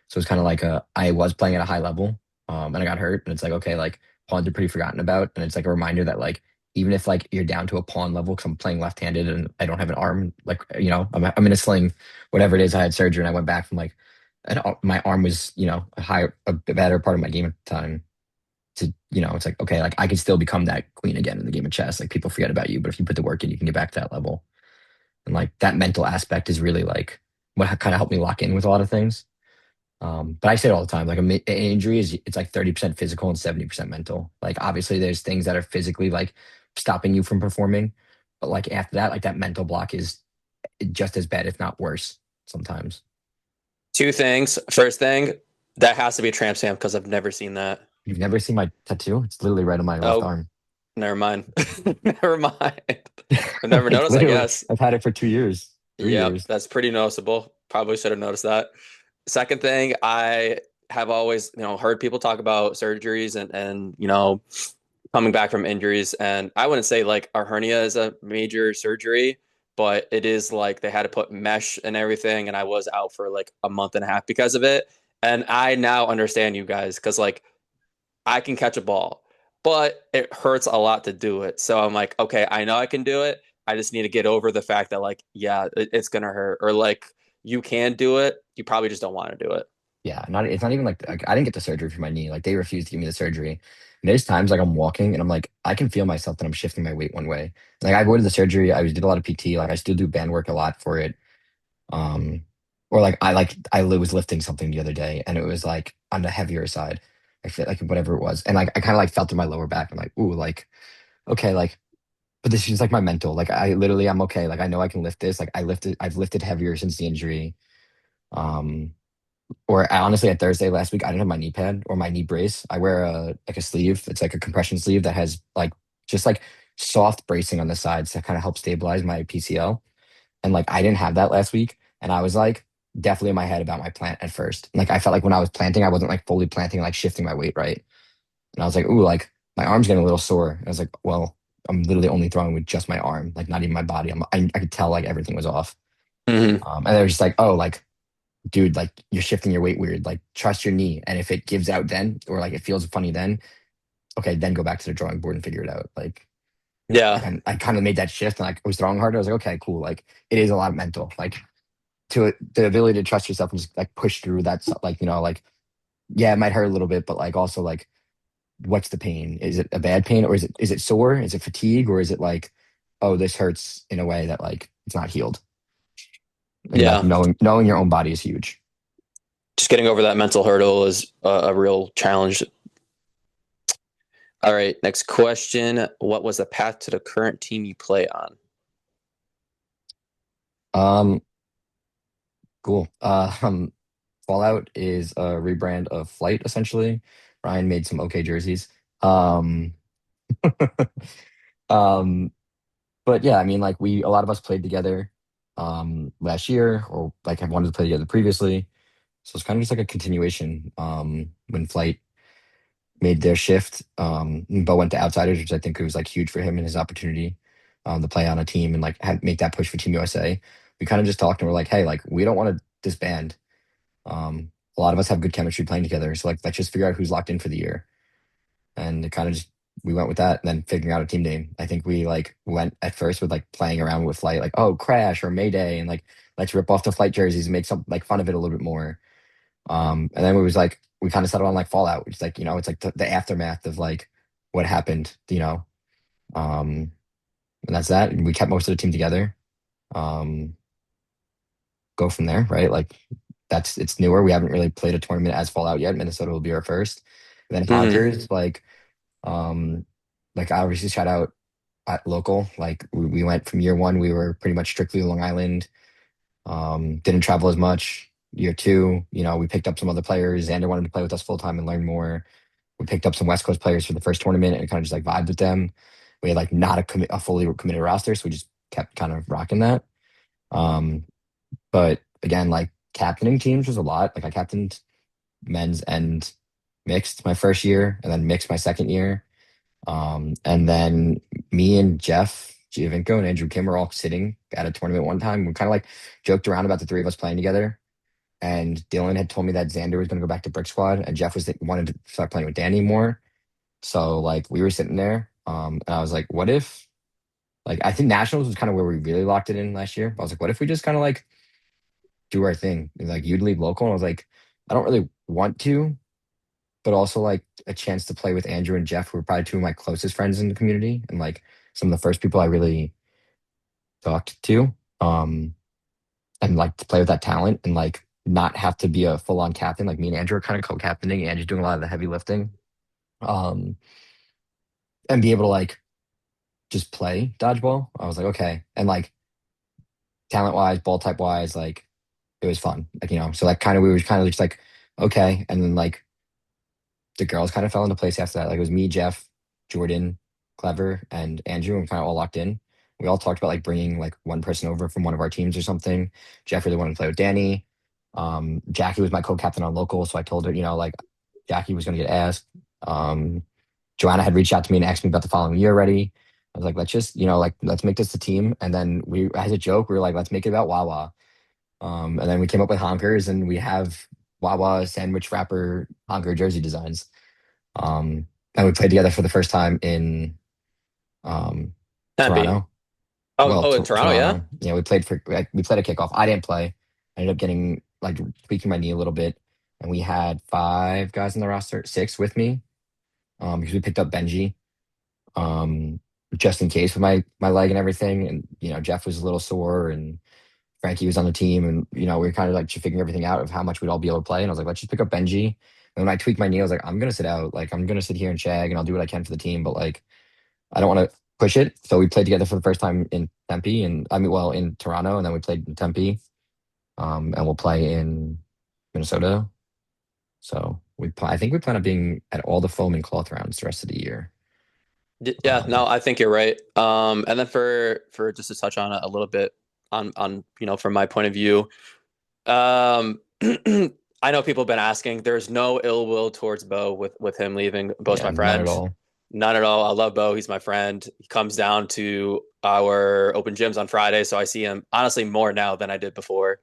So it's kind of like I was playing at a high level, and I got hurt, and it's like okay, like pawns are pretty forgotten about, and it's like a reminder that like even if like you're down to a pawn level, because I'm playing left-handed and I don't have an arm, like I'm in a sling, whatever it is. I had surgery, and I went back from like, and my arm was a better part of my game at the time. To it's like okay, like I can still become that queen again in the game of chess. Like people forget about you, but if you put the work in, you can get back to that level. And like that mental aspect is really like what kind of helped me lock in with a lot of things. But I say it all the time, like an injury is it's like 30% physical and 70% mental. Like obviously there's things that are physically like stopping you from performing, but like after that, like that mental block is just as bad, if not worse, sometimes. Two things. First thing, that has to be a tramp stamp because I've never seen that. You've never seen my tattoo? It's literally right on my left Oh, arm. never mind. Never mind. I've never Like noticed, I literally, guess. I've had it for 2 years, three Yep, years. that's pretty noticeable. Probably should have noticed that. Second thing, I have always, heard people talk about surgeries and coming back from injuries. And I wouldn't say like a hernia is a major surgery, but it is like they had to put mesh and everything. And I was out for like a month and a half because of it. And I now understand you guys because like I can catch a ball, but it hurts a lot to do it. So I'm like, okay, I know I can do it. I just need to get over the fact that like, yeah, it's gonna hurt, or like you can do it. You probably just don't want to do it. Yeah, not it's not even like I didn't get the surgery for my knee. Like they refused to give me the surgery. And there's times like I'm walking and I'm like I can feel myself that I'm shifting my weight one way. Like I avoided the surgery. I did a lot of PT. Like I still do band work a lot for it. Um, Or I was lifting something the other day and it was like on the heavier side. I feel like whatever it was. And like I kind of like felt in my lower back. I'm like, ooh, like, okay, like, but this is like my mental. Like I literally I'm okay. Like I know I can lift this. Like I've lifted heavier since the injury. Um or honestly at Thursday last week, I didn't have my knee pad or my knee brace. I wear a sleeve. It's like a compression sleeve that has like just like soft bracing on the sides to kind of help stabilize my PCL. And like I didn't have that last week. And I was like definitely in my head about my plant at first. Like I felt like when I was planting, I wasn't like fully planting, like shifting my weight right. And I was like, ooh, like my arm's getting a little sore. And I was like, well, I'm literally only throwing with just my arm, like not even my body. I could tell like everything was off. Mm-hmm. And they were just like, oh, like, dude, like you're shifting your weight weird. Like trust your knee. And if it gives out then, or like it feels funny then, okay, then go back to the drawing board and figure it out. Like Yeah. I kind of made that shift and like I was throwing harder. I was like, okay, cool. Like it is a lot mental. Like to the ability to trust yourself and just like push through that like like yeah it might hurt a little bit but like also like what's the pain, is it a bad pain or is it sore, is it fatigue, or is it like oh this hurts in a way that like it's not healed. And like Yeah. knowing your own body is huge. Just getting over that mental hurdle is a real challenge. All right. Next question. What was the path to the current team you play on? um cool. Fallout is a rebrand of Flight essentially. Ryan made some okay jerseys. um um but yeah, I mean, like a lot of us played together last year, or like have wanted to play together previously. So it's kind of just like a continuation. When Flight made their shift, Bo went to Outsiders, which I think was like huge for him and his opportunity to play on a team and like make that push for Team USA. We kind of just talked and we're like, hey, like we don't want to disband. A lot of us have good chemistry playing together, so like let's just figure out who's locked in for the year. And it kind of just we went with that and then figuring out a team name. I think we like went at first with like playing around with Flight, like oh Crash or Mayday, and like let's rip off the Flight jerseys and make some like fun of it a little bit more. And then it was like we kind of settled on like Fallout, which is like it's like the aftermath of like what happened. Um, and that's that. And we kept most of the team together. Um, go from there, right? Like it's newer. We haven't really played a tournament as Fallout yet. Minnesota will be our first. And then Mm-hmm. Honkers, um, like I obviously shout out at local. Like we went from year one, we were pretty much strictly Long Island. Didn't travel as much. Year two, we picked up some other players. Xander wanted to play with us full time and learn more. We picked up some West Coast players for the first tournament and kind of just like vibed with them. We had like not a fully committed roster, so we just kept kind of rocking that. Um, but again, like captaining teams was a lot. Like I captained men's and mixed my first year, and then mixed my second year. And then me and Jeff Giovinco and Andrew Kim were all sitting at a tournament one time. We kind of like joked around about the three of us playing together. And Dylan had told me that Xander was going to go back to Brick Squad, and Jeff wanted to start playing with Danny more. So like we were sitting there, and I was like, what if like I think nationals was kind of where we really locked it in last year. I was like, what if we just kind of like do our thing? And, like you'd leave local, and I was like, I don't really want to, but also like a chance to play with Andrew and Jeff, who were probably two of my closest friends in the community, and like some of the first people I really talked to. And like to play with that talent and like not have to be a full on captain. Like me and Andrew are kind of co-captaining. Andrew's doing a lot of the heavy lifting. Um, and be able to like just play dodgeball. I was like, okay. And like talent wise, ball type wise, like it was fun. Like, so like kind of we were kind of just like, okay. And then like the girls kind of fell into place after that. Like it was me, Jeff, Jordan, Clever, and Andrew, and kind of all locked in. We all talked about like bringing like one person over from one of our teams or something. Jeff really wanted to play with Danny. Jackie was my co-captain on local, so I told her, like Jackie was going to get asked. Joanna had reached out to me and asked me about the following year already. I was like, let's just, like let's make this a team. And then we, as a joke, we were like, let's make it about Wawa. And then we came up with honkers, and we have Wawa sandwich wrapper honker jersey designs. And we played together for the first time in um, Happy. Toronto. Oh, Well, in Toronto, yeah. Toronto. Yeah, we played a kickoff. I didn't play. I ended up getting like tweaking my knee a little bit, and we had 5 guys in the roster, 6 with me, because we picked up Benji, um, just in case with my leg and everything. And Jeff was a little sore, and Frankie was on the team, and we were kind of like figuring everything out of how much we'd all be able to play. And I was like, let's just pick up Benji. And when I tweaked my knee, I was like, I'm gonna sit out. Like I'm gonna sit here and shag, and I'll do what I can for the team. But like I don't want to push it. So we played together for the first time in Tempe, and I mean, well, in Toronto, and then we played in Tempe, and we'll play in Minnesota. So I think we plan on being at all the foam and cloth rounds the rest of the year. Yeah, no, I think you're right. And then for just to touch on it a little bit on from my point of view, I know people have been asking. There's no ill will towards Bo with him leaving. Bo's Yeah, my none at friend. all. None at all. I love Bo. He's my friend. He comes down to our open gyms on Friday, so I see him honestly more now than I did before.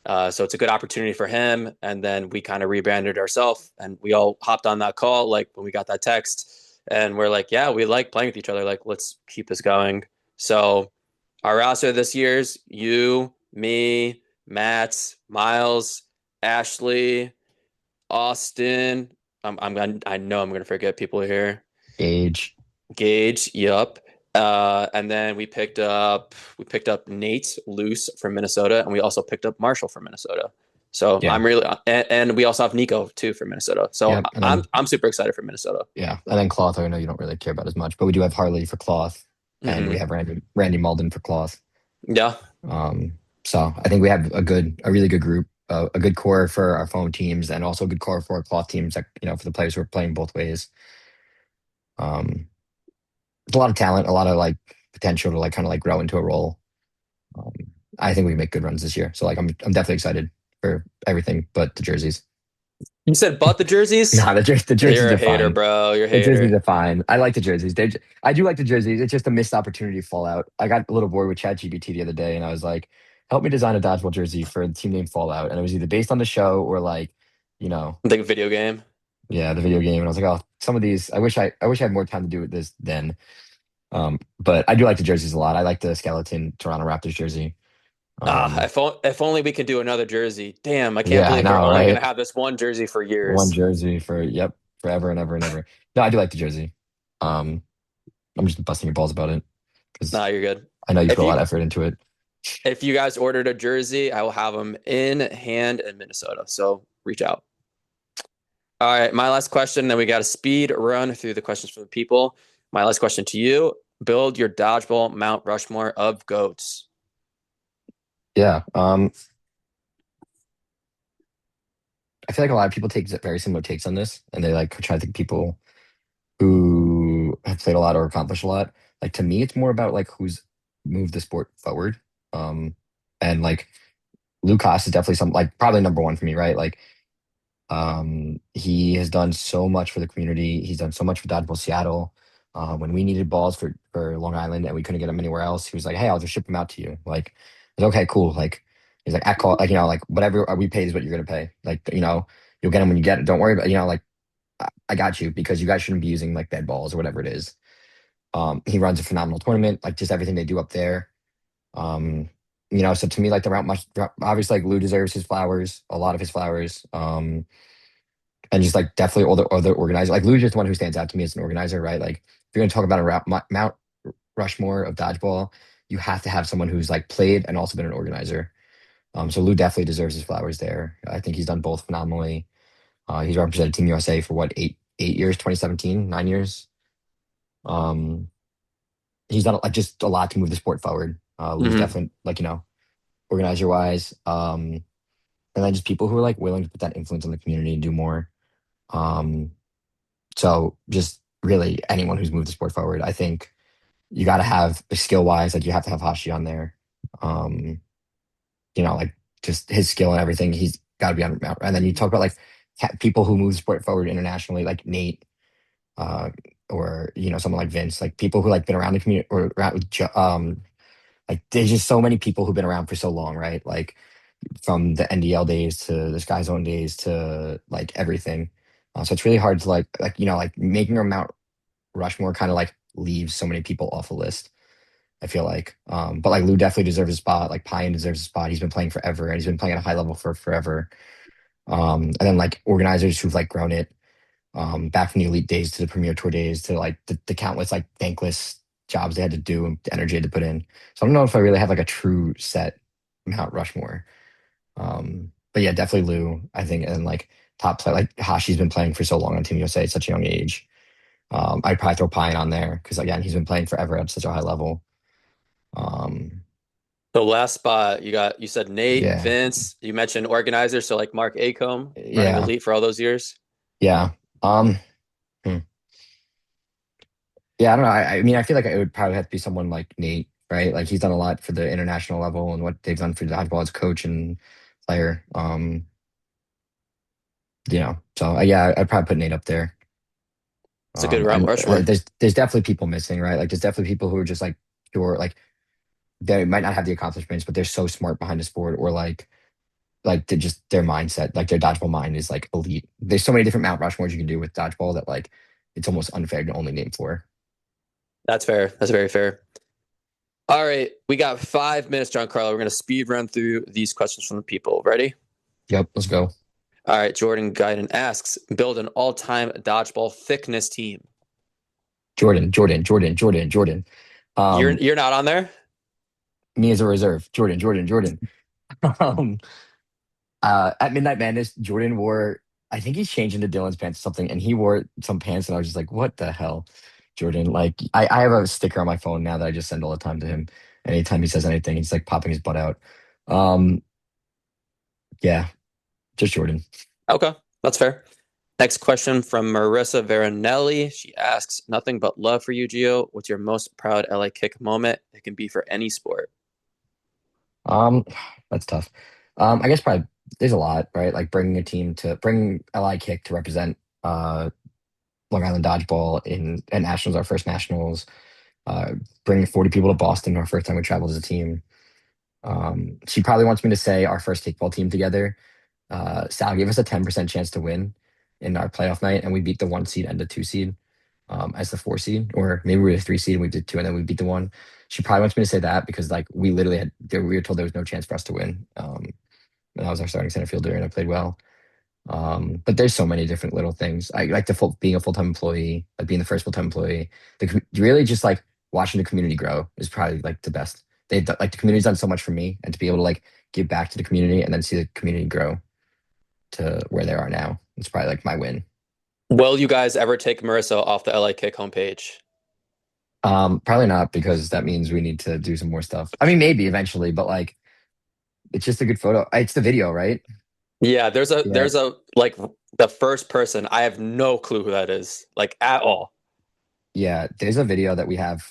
So it's a good opportunity for him. And then we kind of rebranded ourselves, and we all hopped on that call like when we got that text, and we're like, yeah, we like playing with each other. Like, let's keep this going. So our roster this year's you, me, Matt, Miles, Ashley, Austin. I know I'm gonna forget people here. Age. Gage, yup. And then we picked up Nate Luce from Minnesota, and we also picked up Marshall from Minnesota. So Yeah. I'm really, and we also have Nico too from Minnesota. So Yep. And then, I'm super excited for Minnesota. yeah, and then cloth. I know you don't really care about as much, but we do have Harley for cloth, and we Mm-hmm. have Randy Malden for cloth. Yeah, So I think we have a really good group, a good core for our foam teams, and also a good core for our cloth teams. That for the players who are playing both ways. Um, there's a lot of talent, a lot of like potential to like kind of like grow into a role. Um, I think we can make good runs this year. So like I'm definitely excited for everything but the jerseys. you said bought the jerseys. Nah, the jerseys You're a are hater, fine. bro. You're a The jerseys hater. are fine. I like the jerseys. I do like the jerseys. It's just a missed opportunity to Fallout. I got a little bored with ChatGPT the other day, and I was like, "Help me design a dodgeball jersey for the team name Fallout." And it was either based on the show or like, you know, Like a video game. yeah, the video game. And I was like, "Oh, some of these. I wish I had more time to do with this then." But I do like the jerseys a lot. I like the skeleton Toronto Raptors jersey. Um, If only we could do another jersey. Damn, I can't yeah, I believe we're know, only gonna right? have this one jersey for One years. jersey for yep, forever and ever and ever. No, I do like the jersey. Um, I'm just busting your balls about it because Nah, you're good. I know you If put a you lot of effort into it. if you guys ordered a jersey, I will have them in hand in Minnesota. So reach out. All right, my last question. Then we got a speed run through the questions from the people. My last question to you: build your dodgeball Mount Rushmore of goats. Yeah. I feel like a lot of people take very similar takes on this, and they like try to think people who have played a lot or accomplished a lot. Like to me, it's more about like who's moved the sport forward. Um, and like Lucas is definitely some like probably number one for me, right? Like he has done so much for the community. He's done so much for Dodgeball Seattle. When we needed balls for Long Island and we couldn't get them anywhere else, he was like, "Hey, I'll just ship them out to you." Like, I was okay, cool. Like, he's like, "At call, like like whatever we paid is what you're gonna pay. Like, you'll get them when you get it. Don't worry about, like I got you because you guys shouldn't be using like dead balls or whatever it is." He runs a phenomenal tournament, like just everything they do up there. Um, so to me, like the route much obviously like Lou deserves his flowers, a lot of his flowers. And just like definitely all the other organizers. Like Lou's just the one who stands out to me as an organizer, right? Like if you're gonna talk about a Mount Rushmore of dodgeball, you have to have someone who's like played and also been an organizer. So Lou definitely deserves his flowers there. I think he's done both phenomenally. He's represented Team USA for what, 8 years, 2017, 9 years. Um, he's done like just a lot to move the sport forward. Lou's Mm-hmm. definitely like organizer wise. And then just people who are like willing to put that influence on the community and do more. Um, So just really anyone who's moved the sport forward, I think you got to have skill wise, like you have to have Hashi on there. Um, like just his skill and everything, he's got to be on. And then you talk about like people who move the sport forward internationally, like Nate, uh, or someone like Vince, like people who like been around the community or around, like there's just so many people who've been around for so long, right? Like from the NDL days to the Sky Zone days to like everything. So it's really hard to like making a Mount Rushmore kind of like leaves so many people off the list. I feel like, but like Lou definitely deserves a spot. Like Pine deserves a spot. He's been playing forever, and he's been playing at a high level for forever. And then like organizers who've like grown it, back from the elite days to the premier tour days to like the countless like thankless jobs they had to do and the energy they had to put in. So I don't know if I really have like a true set Mount Rushmore. But yeah, definitely Lou, I think, and like top play like Hashi's been playing for so long on Team USA at such a young age. I'd probably throw Pine on there because again, he's been playing forever at such a high level. Um, The last spot you said Nate, yeah, Vince, you mentioned organizers, so like Mark Acombe running yeah, Elite for all those years. yeah. Um, hmm. Yeah, I don't know. I mean, I feel like it would probably have to be someone like Nate, right? Like he's done a lot for the international level and what they've done for dodgeball as coach and player. So yeah, I'd probably put Nate up there. It's a good And Rushmore. there's definitely people missing, right? Like there's definitely people who are just like pure, like they might not have the accomplishments, but they're so smart behind the sport, or like they just their mindset, like their dodgeball mind is like elite. There's so many different Mount Rushmores you can do with dodgeball that like it's almost unfair to only name four. That's fair. That's very fair. All right, we got 5 minutes, Giancarlo. We're gonna speed run through these questions from the people. Ready? Yep, let's go. All right, Jordan Guyton asks, build an all-time dodgeball thickness team. Jordan, Jordan, Jordan, Jordan, Jordan. You're Um, you're not on there? Me as a reserve. Jordan, Jordan, Jordan. Um, at Midnight Madness, Jordan wore, I think he's changed into Dylan's pants or something, and he wore some pants, and I was just like, what the hell, Jordan? Like, I have a sticker on my phone now that I just send all the time to him. Anytime he says anything, he's like popping his butt out. Um, yeah, just Jordan. Okay, that's fair. Next question from Marissa Veronelli. She asks, nothing but love for you, Gio. What's your most proud LA kick moment? It can be for any sport. Um, that's tough. I guess probably there's a lot, right? Like bring LI Kick to represent Long Island Dodgeball in at nationals, our first nationals. Uh, bringing 40 people to Boston, our first time we traveled as a team. She probably wants me to say our first kickball team together. Sal gave us a 10% chance to win in our playoff night, and we beat the 1 seed and the 2 seed as the 4 seed, or maybe we were the 3 seed and we did 2, and then we beat the 1. She probably wants me to say that because like we literally we were told there was no chance for us to win. And I was our starting center fielder, and I played well. But there's so many different little things. I like being a full time employee, like being the first full time employee. Really just like watching the community grow is probably like the best. Like the community's done so much for me, and to be able to like give back to the community and then see the community grow to where they are now, it's probably like my win. Will you guys ever take Marissa off the LA Kick homepage? Probably not because that means we need to do some more stuff. I mean, maybe eventually, but like it's just a good photo. It's the video, right? Yeah, there's a Yeah, there's a like the first person. I have no clue who that is, like at all. yeah. There's a video that we have.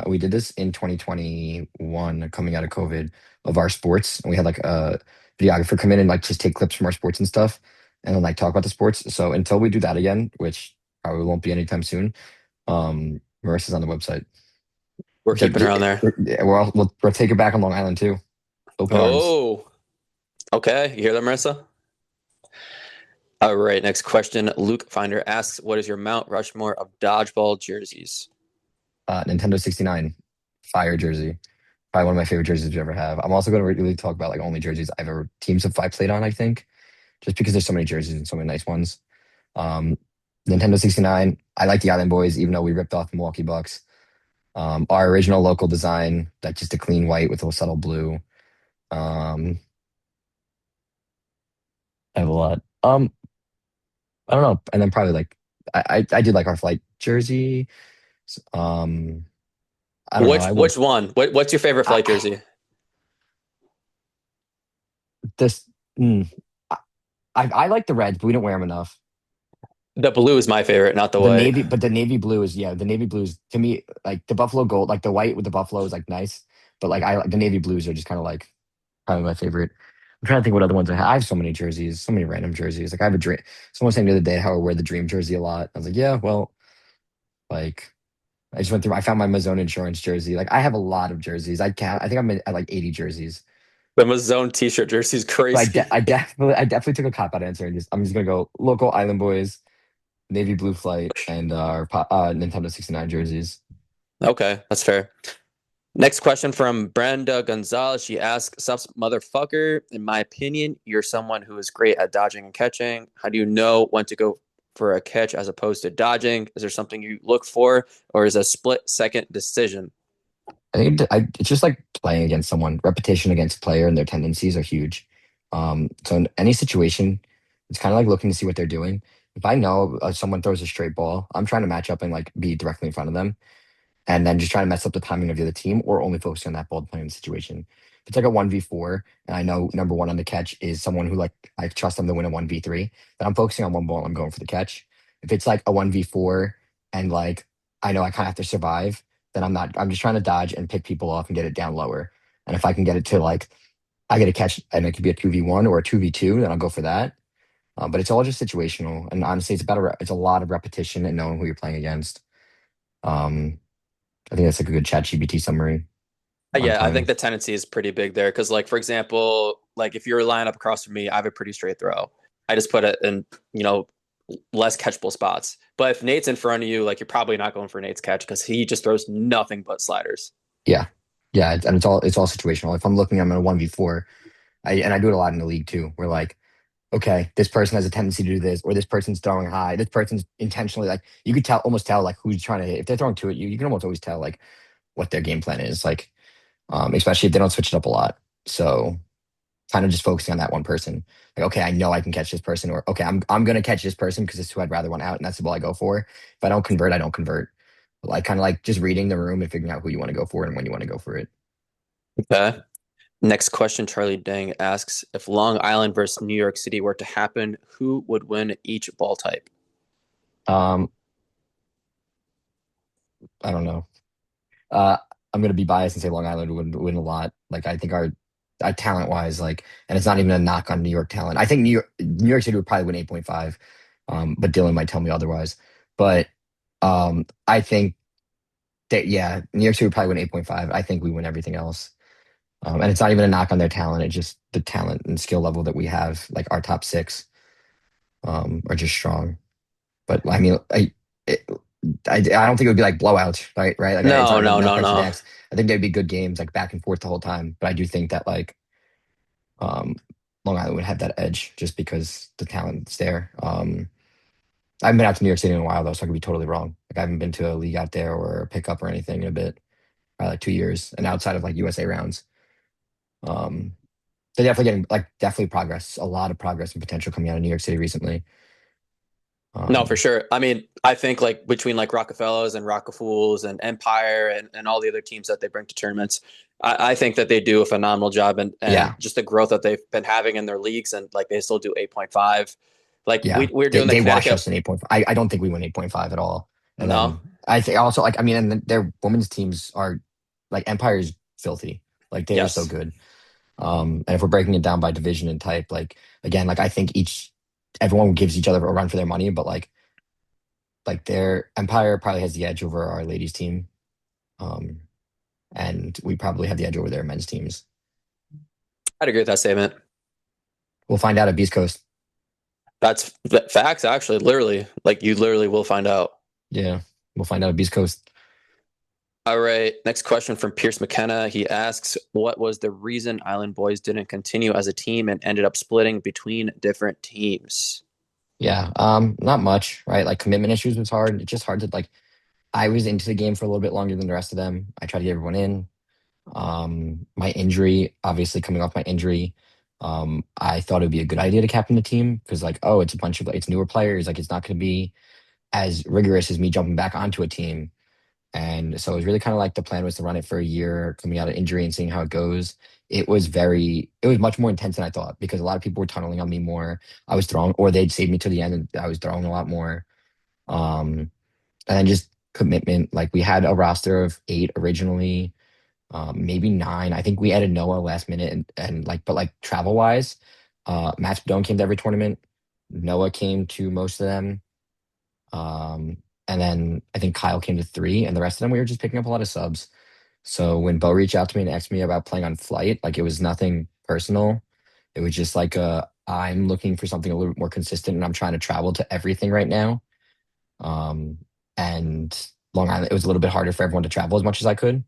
We did this in 2021, coming out of COVID, of our sports, and we had like a videographer come in and like just take clips from our sports and stuff, and then like talk about the sports. So until we do that again, which probably won't be anytime soon, Marissa's on the website. We're keeping her on there. We'll take it back on Long Island too. Open arms. Oh, okay. You hear that, Marissa? All right. Next question. Luke Finder asks, what is your Mount Rushmore of dodgeball jerseys? Nintendo 69 fire jersey. Probably one of my favorite jerseys we ever have. I'm also going to really talk about like only jerseys I've ever teams of five played on, I think, just because there's so many jerseys and so many nice ones. Um, Nintendo 69. I like the Island Boys, even though we ripped off the Milwaukee Bucks. Our original local design, like just a clean white with a subtle blue. Um, I have a lot. I don't know. And then probably like I did like our flight jersey. Um, I don't know. Which one? What's your favorite flight I, jersey? this mm, I like the reds, but we don't wear them enough. The blue is my favorite, not the white. But the navy blue is the navy blues to me like the buffalo gold, like the white with the buffalo is like nice, but like I like the navy blues are just kind of like probably my favorite. I'm trying to think what other ones I have. I have so many jerseys, so many random jerseys. Like I have a dream. Someone was saying the other day how I wear the dream jersey a lot. I was like, yeah, well, like I just went through. I found my Mazone insurance jersey. Like I have a lot of jerseys. I can't. I think I'm at like 80 jerseys. The Mazone t-shirt jersey is But crazy. I definitely took a cop out answer and just I'm just gonna go local Island Boys, navy blue flight, and our Nintendo 69 jerseys. Okay, that's fair. Next question from Brenda Gonzalez. She asks, "Sups, motherfucker. In my opinion, you're someone who is great at dodging and catching. How do you know when to go for a catch as opposed to dodging? Is there something you look for, or is a split second decision?" it's just like playing against someone. Repetition against player and their tendencies are huge. So in any situation, it's kind of like looking to see what they're doing. If I know someone throws a straight ball, I'm trying to match up and like be directly in front of them, and then just trying to mess up the timing of the other team, or only focusing on that ball playing situation. If it's like a 1v4, and I know number one on the catch is someone who like I trust them to win a 1v3, then I'm focusing on one ball and I'm going for the catch. If it's like a 1v4 and like I know I kind of have to survive, then I'm not. I'm just trying to dodge and pick people off and get it down lower. And if I can get it to like I get a catch and it could be a 2v1 or a 2v2, then I'll go for that. But it's all just situational, and honestly, it's a lot of repetition and knowing who you're playing against. Um, I think that's like a good chat GPT summary on Yeah, I think playing. the tendency is pretty big there because, like, for example, like if you're lined up across from me, I have a pretty straight throw. I just put it in, less catchable spots. But if Nate's in front of you, like, you're probably not going for Nate's catch because he just throws nothing but sliders. Yeah. Yeah. And it's all situational. If I'm looking, I'm in a 1v4. And I do it a lot in the league too, where like, okay, this person has a tendency to do this, or this person's throwing high. This person's intentionally like, you could almost tell like who's trying to hit. If they're throwing two at you, you can almost always tell like what their game plan is. Like, especially if they don't switch it up a lot. So kind of just focusing on that one person. Like, okay, I know I can catch this person, or okay, I'm gonna catch this person because it's who I'd rather want out, and that's the ball I go for. If I don't convert, I don't convert. Like kind of like just reading the room and figuring out who you want to go for and when you want to go for it. Okay. Next question, Charlie Dang asks, if Long Island versus New York City were to happen, who would win each ball type? Um, I don't know. Uh, I'm gonna be biased and say Long Island would win a lot. Like I think our talent wise, like, and it's not even a knock on New York talent. I think New York City would probably win 8.5. But Dylan might tell me otherwise. But I think that yeah, New York City would probably win 8.5. I think we win everything else. And it's not even a knock on their talent. It's just the talent and skill level that we have. Like our top six are just strong. But I mean, it, I don't think it would be like blowouts, right? Right? Like it's No, not no, no no, questions no. asked. I think there'd be good games, like back and forth the whole time. But I do think that like um, Long Island would have that edge just because the talent's there. I haven't been out to New York City in a while though, so I could be totally wrong. Like I haven't been to a league out there or a pickup or anything in a bit, probably like 2 years, and outside of like USA rounds. Um, so definitely getting like definitely progress, a lot of progress and potential coming out of New York City recently. No, for Um, sure. I mean, I think like between like Rockefellers and Rockafools and Empire and all the other teams that they bring to tournaments, I think that they do a phenomenal job and yeah, just the growth that they've been having in their leagues and like they still do 8.5. Like yeah, we're they doing the they wash Connecticut. us in 8.5. I don't think we win 8.5 at all. And No. then I think also like I mean, and their women's teams are like Empire is filthy. Like they are so Yes. good. And if we're breaking it down by division and type, like again, like I think everyone gives each other a run for their money, but like their Empire probably has the edge over our ladies team. Um, and we probably have the edge over their men's teams. I'd agree with that statement. We'll find out at Beast Coast. That's facts, actually. Literally, like you literally will find out. Yeah, we'll find out at Beast Coast. All right. Next question from Pierce McKenna. He asks, what was the reason Island Boys didn't continue as a team and ended up splitting between different teams? Yeah, not much, right? Like commitment issues was hard. It's just hard to like. I was into the game for a little bit longer than the rest of them. I tried to get everyone in. My injury, obviously coming off my injury, I thought it would be a good idea to captain the team because like, oh, it's newer players. Like it's not going to be as rigorous as me jumping back onto a team. And so it was really kind of like the plan was to run it for a year, coming out of injury and seeing how it goes. It was much more intense than I thought because a lot of people were tunneling on me more. I was throwing, or they'd save me to the end and I was throwing a lot more. Um, and then just commitment. Like we had a roster of 8 originally, maybe 9. I think we added Noah last minute and like, but like travel wise, Matt Spadone came to every tournament. Noah came to most of them. Um, and then I think Kyle came to 3, and the rest of them we were just picking up a lot of subs. So when Bo reached out to me and asked me about playing on flight, like it was nothing personal. It was just like I'm looking for something a little bit more consistent, and I'm trying to travel to everything right now. Um, and Long Island, it was a little bit harder for everyone to travel as much as I could,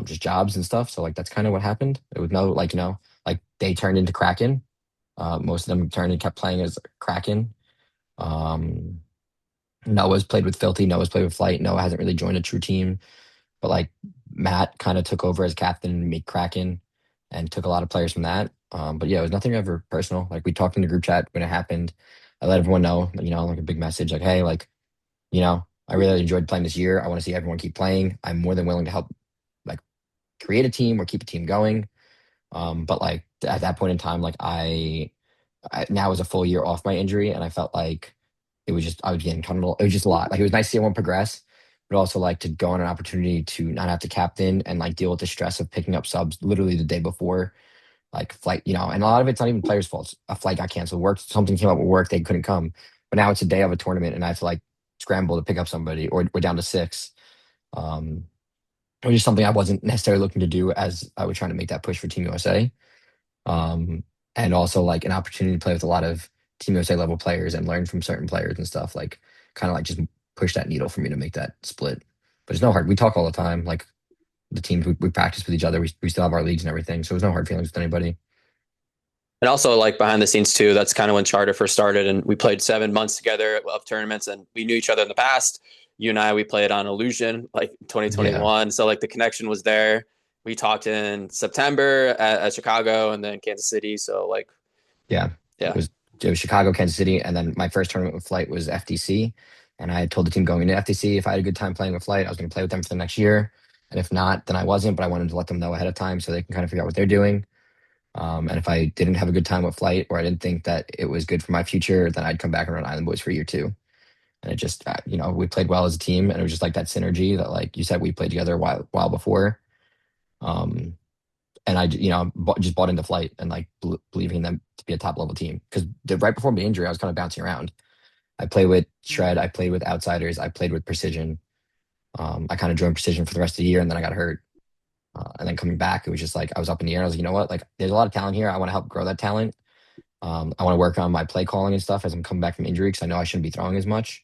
just jobs and stuff. So like that's kind of what happened. It was no like like they turned into Kraken. Most of them turned and kept playing as Kraken. Um, Noah's played with Filthy. Noah's played with Flight. Noah hasn't really joined a true team, but like Matt kind of took over as captain, made Kraken, and took a lot of players from that. But yeah, it was nothing ever personal. Like we talked in the group chat when it happened. I let everyone know, like a big message, like, hey, like, I really enjoyed playing this year. I want to see everyone keep playing. I'm more than willing to help, like, create a team or keep a team going. But like at that point in time, like I now was a full year off my injury, and I felt like it was just I was getting tunnel. It was just a lot. Like it was nice to see everyone progress, but also like to go on an opportunity to not have to captain and like deal with the stress of picking up subs literally the day before, like flight, and a lot of it's not even players' faults. A flight got canceled, work, something came up with work, they couldn't come. But now it's a day of a tournament, and I have to like scramble to pick up somebody, or we're down to six. Um, which is something I wasn't necessarily looking to do as I was trying to make that push for Team USA. Um, and also like an opportunity to play with a lot of Team USA level players and learn from certain players and stuff. Like kind of like just push that needle for me to make that split. But it's no hard. We talk all the time. Like the teams we practice with each other. We still have our leagues and everything. So there's no hard feelings with anybody. And also, like behind the scenes too, that's kind of when Charter first started, and we played 7 months together of tournaments, and we knew each other in the past. You and I, we played on Illusion like Yeah. 2021, so like the connection was there. We talked in September at Chicago, and then Kansas City. So like, Yeah. It yeah, was it was Chicago, Kansas City, and then my first tournament with Flight was FTC. And I told the team going into FTC if I had a good time playing with Flight, I was going to play with them for the next year. And if not, then I wasn't. But I wanted to let them know ahead of time so they can kind of figure out what they're doing. And if I didn't have a good time with Flight, or I didn't think that it was good for my future, then I'd come back and run Island Boys for year two. And it just, we played well as a team, and it was just like that synergy that, like you said, we played together a while before. Um, and I, just bought into Flight and like believing in them to be a top level team. Because right before my injury, I was kind of bouncing around. I played with Shred, I played with Outsiders, I played with Precision. I kind of joined Precision for the rest of the year, and then I got hurt. And then coming back, it was just like I was up in the air. I was like, you know what? Like, there's a lot of talent here. I want to help grow that talent. I want to work on my play calling and stuff as I'm coming back from injury because I know I shouldn't be throwing as much.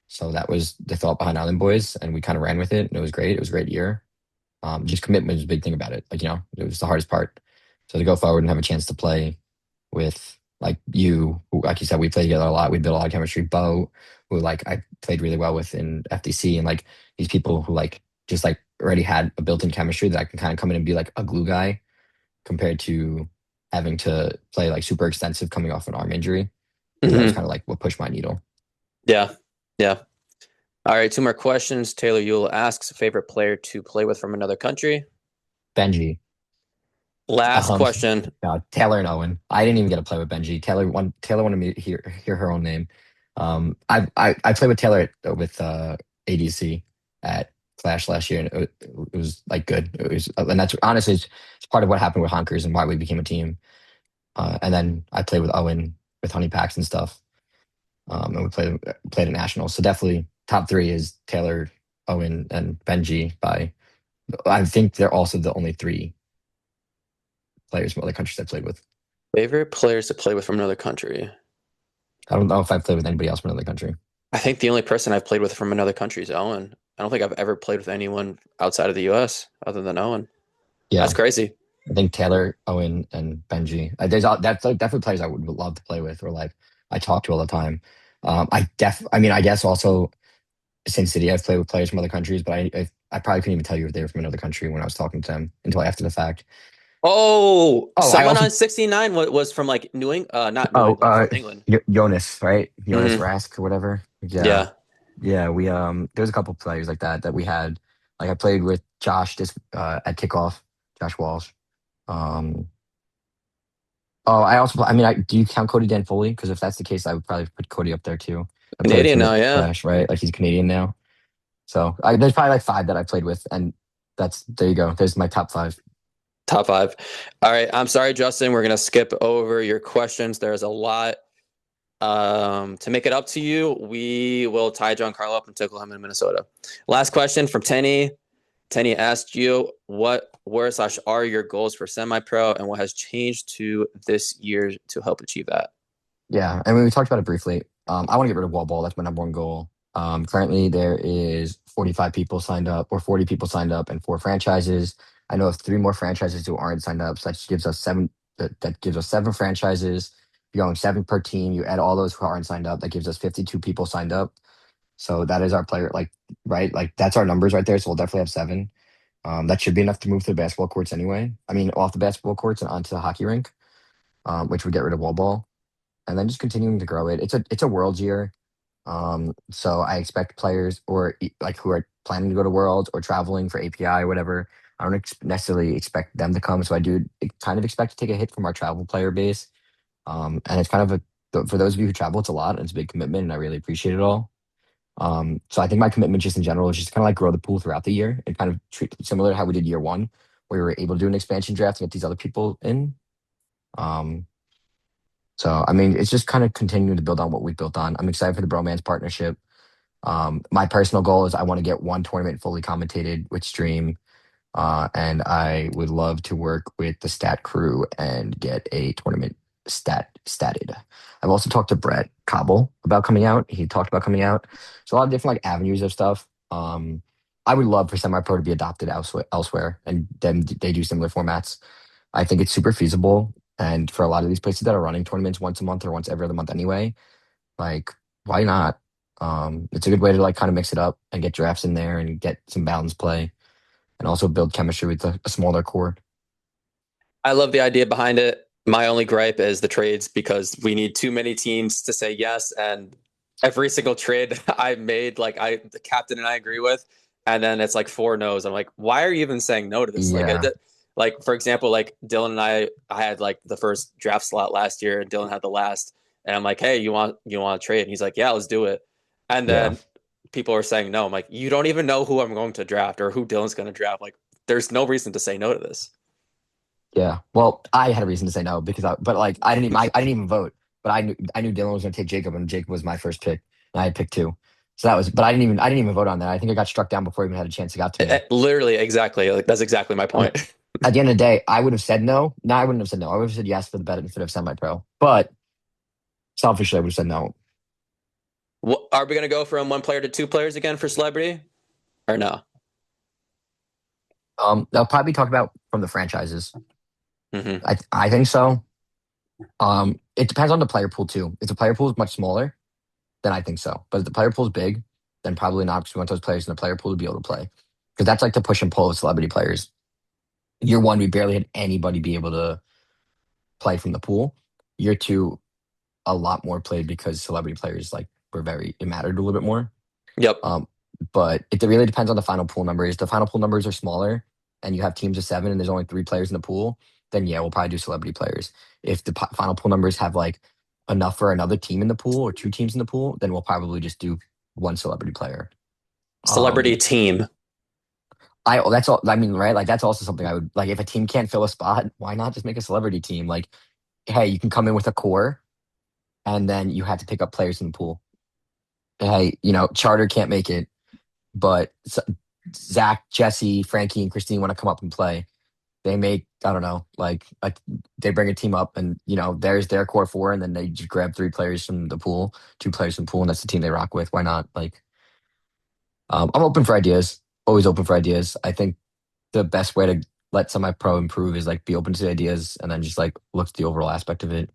So that was the thought behind Island Boys, and we kind of ran with it, and it was great. It was a great year. Just commitment was a big thing about it. Like, it was the hardest part. So to go forward and have a chance to play with like you, who, like you said, we played together a lot. We built a lot of chemistry. Bo, who like I played really well with in FTC, and like these people who like just like already had a built-in chemistry that I can kind of come in and be like a glue guy compared to having to play like super extensive coming off an arm injury. So that was kind of like what pushed my needle. Yeah, yeah. All right, 2 more questions. Taylor Yule asks, favorite player to play with from another country? Benji. Last question. No, Taylor and Owen. I didn't even get to play with Benji. Taylor wanted me to hear her own name. I played with Taylor with ADC at Clash last year, and it was like good. It was, and that's honestly it's part of what happened with Honkers and why we became a team. And then I played with Owen with Honey Packs and stuff. And we played at nationals. So definitely top three is Taylor, Owen, and Benji. I think they're also the only three players from other countries I played with. Favorite players to play with from another country? I don't know if I've played with anybody else from another country. I think the only person I've played with from another country is Owen. I don't think I've ever played with anyone outside of the US other than Owen. Yeah, that's crazy. I think Taylor, Owen, and Benji. That's like definitely players I would love to play with, or like I talk to all the time. I guess also Sin City, I've played with players from other countries, but I probably couldn't even tell you if they were from another country when I was talking to them until after the fact. Someone also on 69 was from like New England, not New England, from England. Jonas, right? Jonas Rask or whatever. Yeah, Yeah. yeah. We there's a couple players like that we had. Like I played with Josh at kickoff, Josh Walsh. I also, do you count Cody Dan Foley? Because if that's the case, I would probably put Cody up there too. I played with Canadian him now, at yeah. Crash, right? Like he's Canadian now. So there's probably like five that I played with, and there you go. There's my top five. Top five. All right. I'm sorry, Justin. We're gonna skip over your questions. There's a lot. To make it up to you, we will tie Giancarlo up and tickle him in Minnesota. Last question from Tenny. Tenny asked you, what were / are your goals for semi-pro, and what has changed to this year to help achieve that? Yeah, I mean, we talked about it briefly. I want to get rid of wall ball. That's my number one goal. Currently, there is 45 people signed up, or 40 people signed up, and 4 franchises. I know of 3 more franchises who aren't signed up, so that gives us seven. That gives us 7 franchises. You're going 7 per team. You add all those who aren't signed up. That gives us 52 people signed up. So that is our player, like, right? Like that's our numbers right there. So we'll definitely have 7. That should be enough to move to the basketball courts anyway. I mean, off the basketball courts and onto the hockey rink, which would get rid of wall ball, and then just continuing to grow it. It's a world year, so I expect players like who are planning to go to Worlds or traveling for API or whatever. I don't necessarily expect them to come, so I do kind of expect to take a hit from our travel player base. And it's kind of for those of you who travel, it's a lot and it's a big commitment, and I really appreciate it all. So I think my commitment just in general is just kind of like grow the pool throughout the year and kind of treat similar to how we did year one, where we were able to do an expansion draft and get these other people in. Um, so I mean, it's just kind of continuing to build on what we built on. I'm excited for the Bromance partnership. My personal goal is I want to get one tournament fully commentated with stream, and I would love to work with the stat crew and get a tournament statted. I've also talked to Brett Cobble about coming out. He talked about coming out. So a lot of different like avenues of stuff. I would love for semi-pro to be adopted elsewhere, and then they do similar formats. I think it's super feasible. And for a lot of these places that are running tournaments once a month or once every other month anyway, like why not? It's a good way to like kind of mix it up and get drafts in there and get some balance play and also build chemistry with a smaller core. I love the idea behind it. My only gripe is the trades because we need too many teams to say yes. And every single trade I made, the captain and I agree with, and then it's like 4 no's. I'm like, why are you even saying no to this? Yeah. Like for example, like Dylan and I had like the first draft slot last year, and Dylan had the last. And I'm like, hey, you want to trade? And he's like, yeah, let's do it. And then people are saying no. I'm like, you don't even know who I'm going to draft or who Dylan's going to draft. Like, there's no reason to say no to this. Yeah. Well, I had a reason to say no because I didn't even vote, but I knew Dylan was going to take Jacob, and Jacob was my first pick, and I had picked 2. So that was, but I didn't even vote on that. I think I got struck down before I even had a chance to get to me. Literally, exactly. Like that's exactly my point. I mean, at the end of the day, I would have said no. No, I wouldn't have said no. I would have said yes for the benefit of semi-pro. But selfishly, I would have said no. Are we going to go from 1 player to 2 players again for celebrity, or no? They'll probably talk about from the franchises. Mm-hmm. I think so. It depends on the player pool too. If the player pool is much smaller, then I think so. But if the player pool is big, then probably not because we want those players in the player pool to be able to play. Because that's like the push and pull of celebrity players. Year 1, we barely had anybody be able to play from the pool. Year 2, a lot more played because celebrity players it mattered a little bit more. Yep. But it really depends on the final pool numbers. The final pool numbers are smaller and you have teams of 7 and there's only 3 players in the pool, then yeah, we'll probably do celebrity players. If the final pool numbers have like enough for another team in the pool or 2 teams in the pool, then we'll probably just do 1 celebrity player. Celebrity team. That's all. I mean, right? Like that's also something I would like. If a team can't fill a spot, why not just make a celebrity team? Like, hey, you can come in with a core, and then you have to pick up players in the pool. Hey, Charter can't make it, but Zach, Jesse, Frankie, and Christine want to come up and play. They make, I don't know, like they bring a team up, and there's their core 4, and then they just grab 3 players from the pool, 2 players from the pool, and that's the team they rock with. Why not? Like, I'm open for ideas. Always open for ideas. I think the best way to let semi-pro improve is like be open to the ideas and then just like look at the overall aspect of it.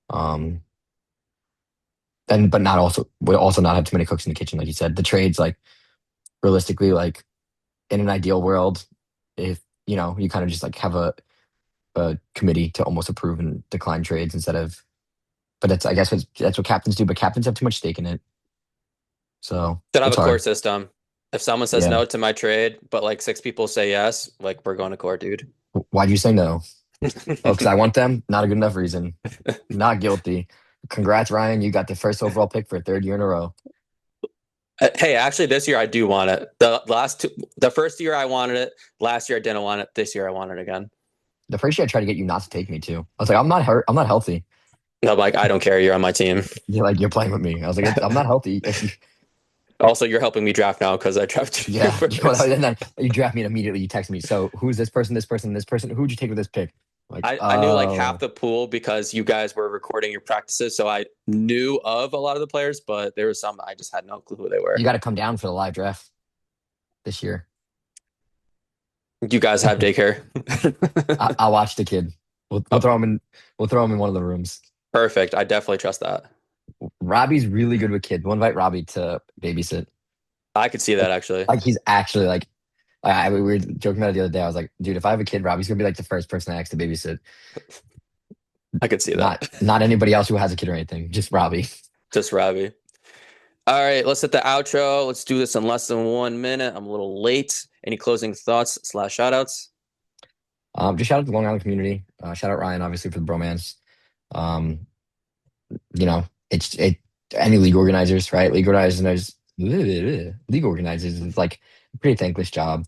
But not also would also not have too many cooks in the kitchen, like you said. The trades, like realistically, like in an ideal world, if you kind of just like have a committee to almost approve and decline trades instead of. But that's what captains do. But captains have too much stake in it, so Should have it's a core hard. system. If someone says Yeah. no to my trade, but like 6 people say yes, like we're going to court, dude. Why'd you say no? Oh, because I want them? Not a good enough reason. Not guilty. Congrats, Ryan. You got the first overall pick for a 3rd year in a row. Hey, actually, this year I do want it. The first year I wanted it. Last year I didn't want it. This year I want it again. The first year I tried to get you not to take me too. I was like, I'm not hurt. I'm not healthy. No, like I don't care. You're on my team. You're playing with me. I was like, I'm not healthy. Also, you're helping me draft now because I drafted you first. And then you draft me and immediately you text me. So who's this person, this person, this person? Who'd you take with this pick? Like, I knew like half the pool because you guys were recording your practices. So I knew of a lot of the players, but there was some I just had no clue who they were. You got to come down for the live draft this year. You guys have daycare. I'll watch the kid. We'll throw him in. We'll throw him in one of the rooms. Perfect. I definitely trust that. Robbie's really good with kids. We'll invite Robbie to babysit. I could see that actually. Like he's actually like We were joking about it the other day. I was like, dude, if I have a kid, Robbie's gonna be like the first person I ask to babysit. I could see that. Not anybody else who has a kid or anything. Just Robbie. Just Robbie. All right, let's hit the outro. Let's do this in less than 1 minute. I'm a little late. Any closing thoughts / shout outs? Just shout out to the Long Island community. Shout out Ryan, obviously, for the bromance. Um, it's any league organizers, right? League organizers is like a pretty thankless job.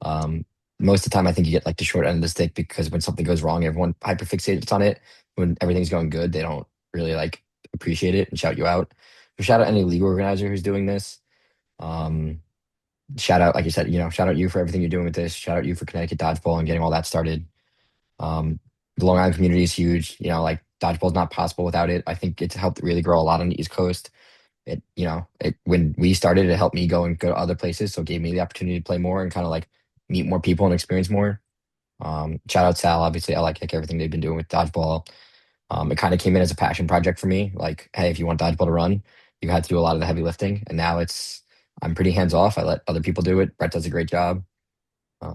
Um, Most of the time, I think you get like the short end of the stick because when something goes wrong, everyone hyperfixates on it. When everything's going good, they don't really like appreciate it and shout you out. So shout out any league organizer who's doing this. Um, Shout out, like you said, shout out you for everything you're doing with this. Shout out you for Connecticut Dodgeball and getting all that started. Um, the Long Island community is huge. Like dodgeball is not possible without it. I think it's helped really grow a lot on the East Coast. It when we started, it helped me go to other places, so it gave me the opportunity to play more and kind of like meet more people and experience more. Shout out Sal, obviously, I like everything they've been doing with dodgeball. It kind of came in as a passion project for me. Like, hey, if you want dodgeball to run, you had to do a lot of the heavy lifting, and now I'm pretty hands off. I let other people do it. Brett does a great job. Uh,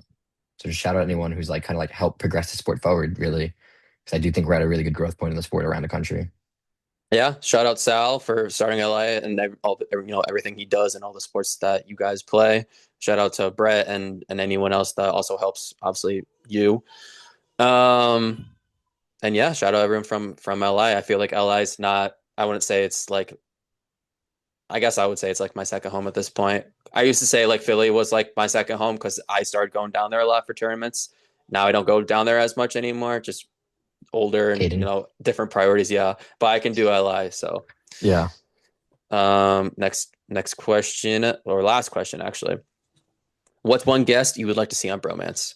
so just shout out anyone who's like kind of like helped progress the sport forward, really, because I do think we're at a really good growth point in the sport around the country. Yeah, shout out Sal for starting LA and everything he does and all the sports that you guys play. Shout out to Brett and anyone else that also helps, obviously you. And yeah, shout out everyone from LA. I feel like LA is not. I wouldn't say it's like. I guess I would say it's like my second home at this point. I used to say like Philly was like my second home because I started going down there a lot for tournaments. Now I don't go down there as much anymore. Just older and Hayden. Different priorities. Yeah, but I can do LI. So Yeah. Next question or last question actually. What's one guest you would like to see on Bromance?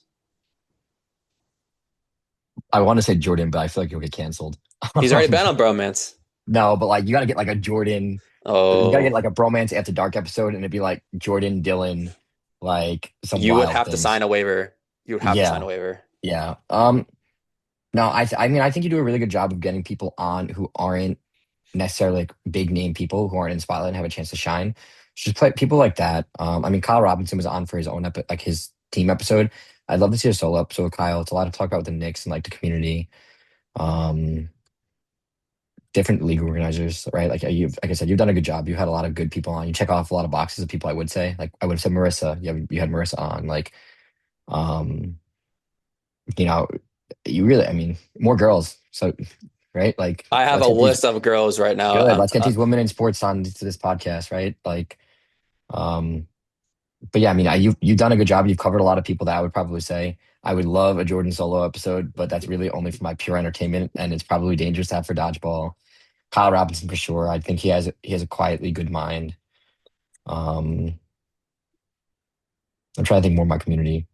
I want to say Jordan, but I feel like he'll get canceled. He's already been on Bromance. No, but like you got to get like a Jordan. You got to get Oh, like a bromance after dark episode, and it'd be like Jordan, Dylan, like some you would wild have to things. sign a waiver. You would have to sign a Yeah, waiver. yeah. No, I mean, I think you do a really good job of getting people on who aren't necessarily like big name people who aren't in spotlight and have a chance to shine. Just play people like that. I mean, Kyle Robinson was on for his own like his team episode. I'd love to see a solo episode with Kyle. It's a lot of talk about the Knicks and like the community. Um, Different league organizers, right? Like I said, you've done a good job. You had a lot of good people on. You check off a lot of boxes of people. I would say, like I would have said Marissa. You had Marissa on. Like, um, you know, you really, I mean, more girls. So, right? Like, I have a let's get these list of girls right now. good. Let's get these women in sports on to this podcast, right? Like, um, but yeah, I mean, you've done a good job. You've covered a lot of people that I would probably say. I would love a Jordan solo episode, but that's really only for my pure entertainment, and it's probably dangerous to have for dodgeball. Kyle Robinson for sure. I think he has a quietly good mind. Um, I'm trying to think more of my community.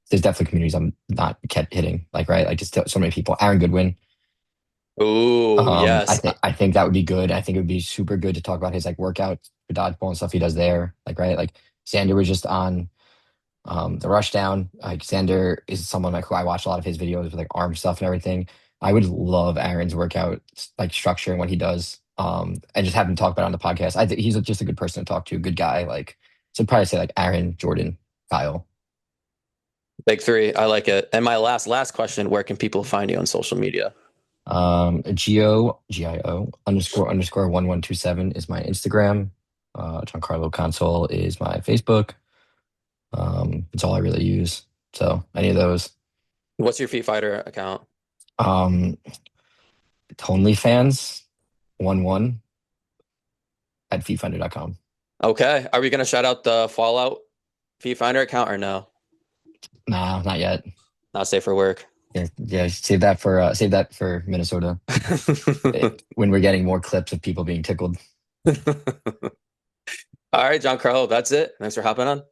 There's definitely communities I'm not kept hitting, like right, like just so many people. Aaron Goodwin. Oh, yes. I think that would be good. I think it would be super good to talk about his like workout for dodgeball and stuff he does there. Like right, like Xander was just on the rush down. Like Xander is someone like who I watch a lot of his videos with like arm stuff and everything. I would love Aaron's workout like structure and what he does. And just have him talk about it on the podcast. I think he's just a good person to talk to, a good guy. Like so I'd probably say like Aaron, Jordan, Kyle. Big three. I like it. And my last question, where can people find you on social media? Gio __ 1127 is my Instagram. Giancarlo Console is my Facebook. It's all I really use. So any of those. What's your Feet Fighter account? Um, OnlyFans 11 at feetfinder.com. Okay. Are we going to shout out the Fallout Feet Finder account or no? Nah, not yet. Not safe for work. Yeah. Save that for Minnesota when we're getting more clips of people being tickled. All right, Giancarlo, that's it. Thanks for hopping on.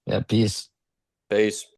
Yeah, peace. Peace.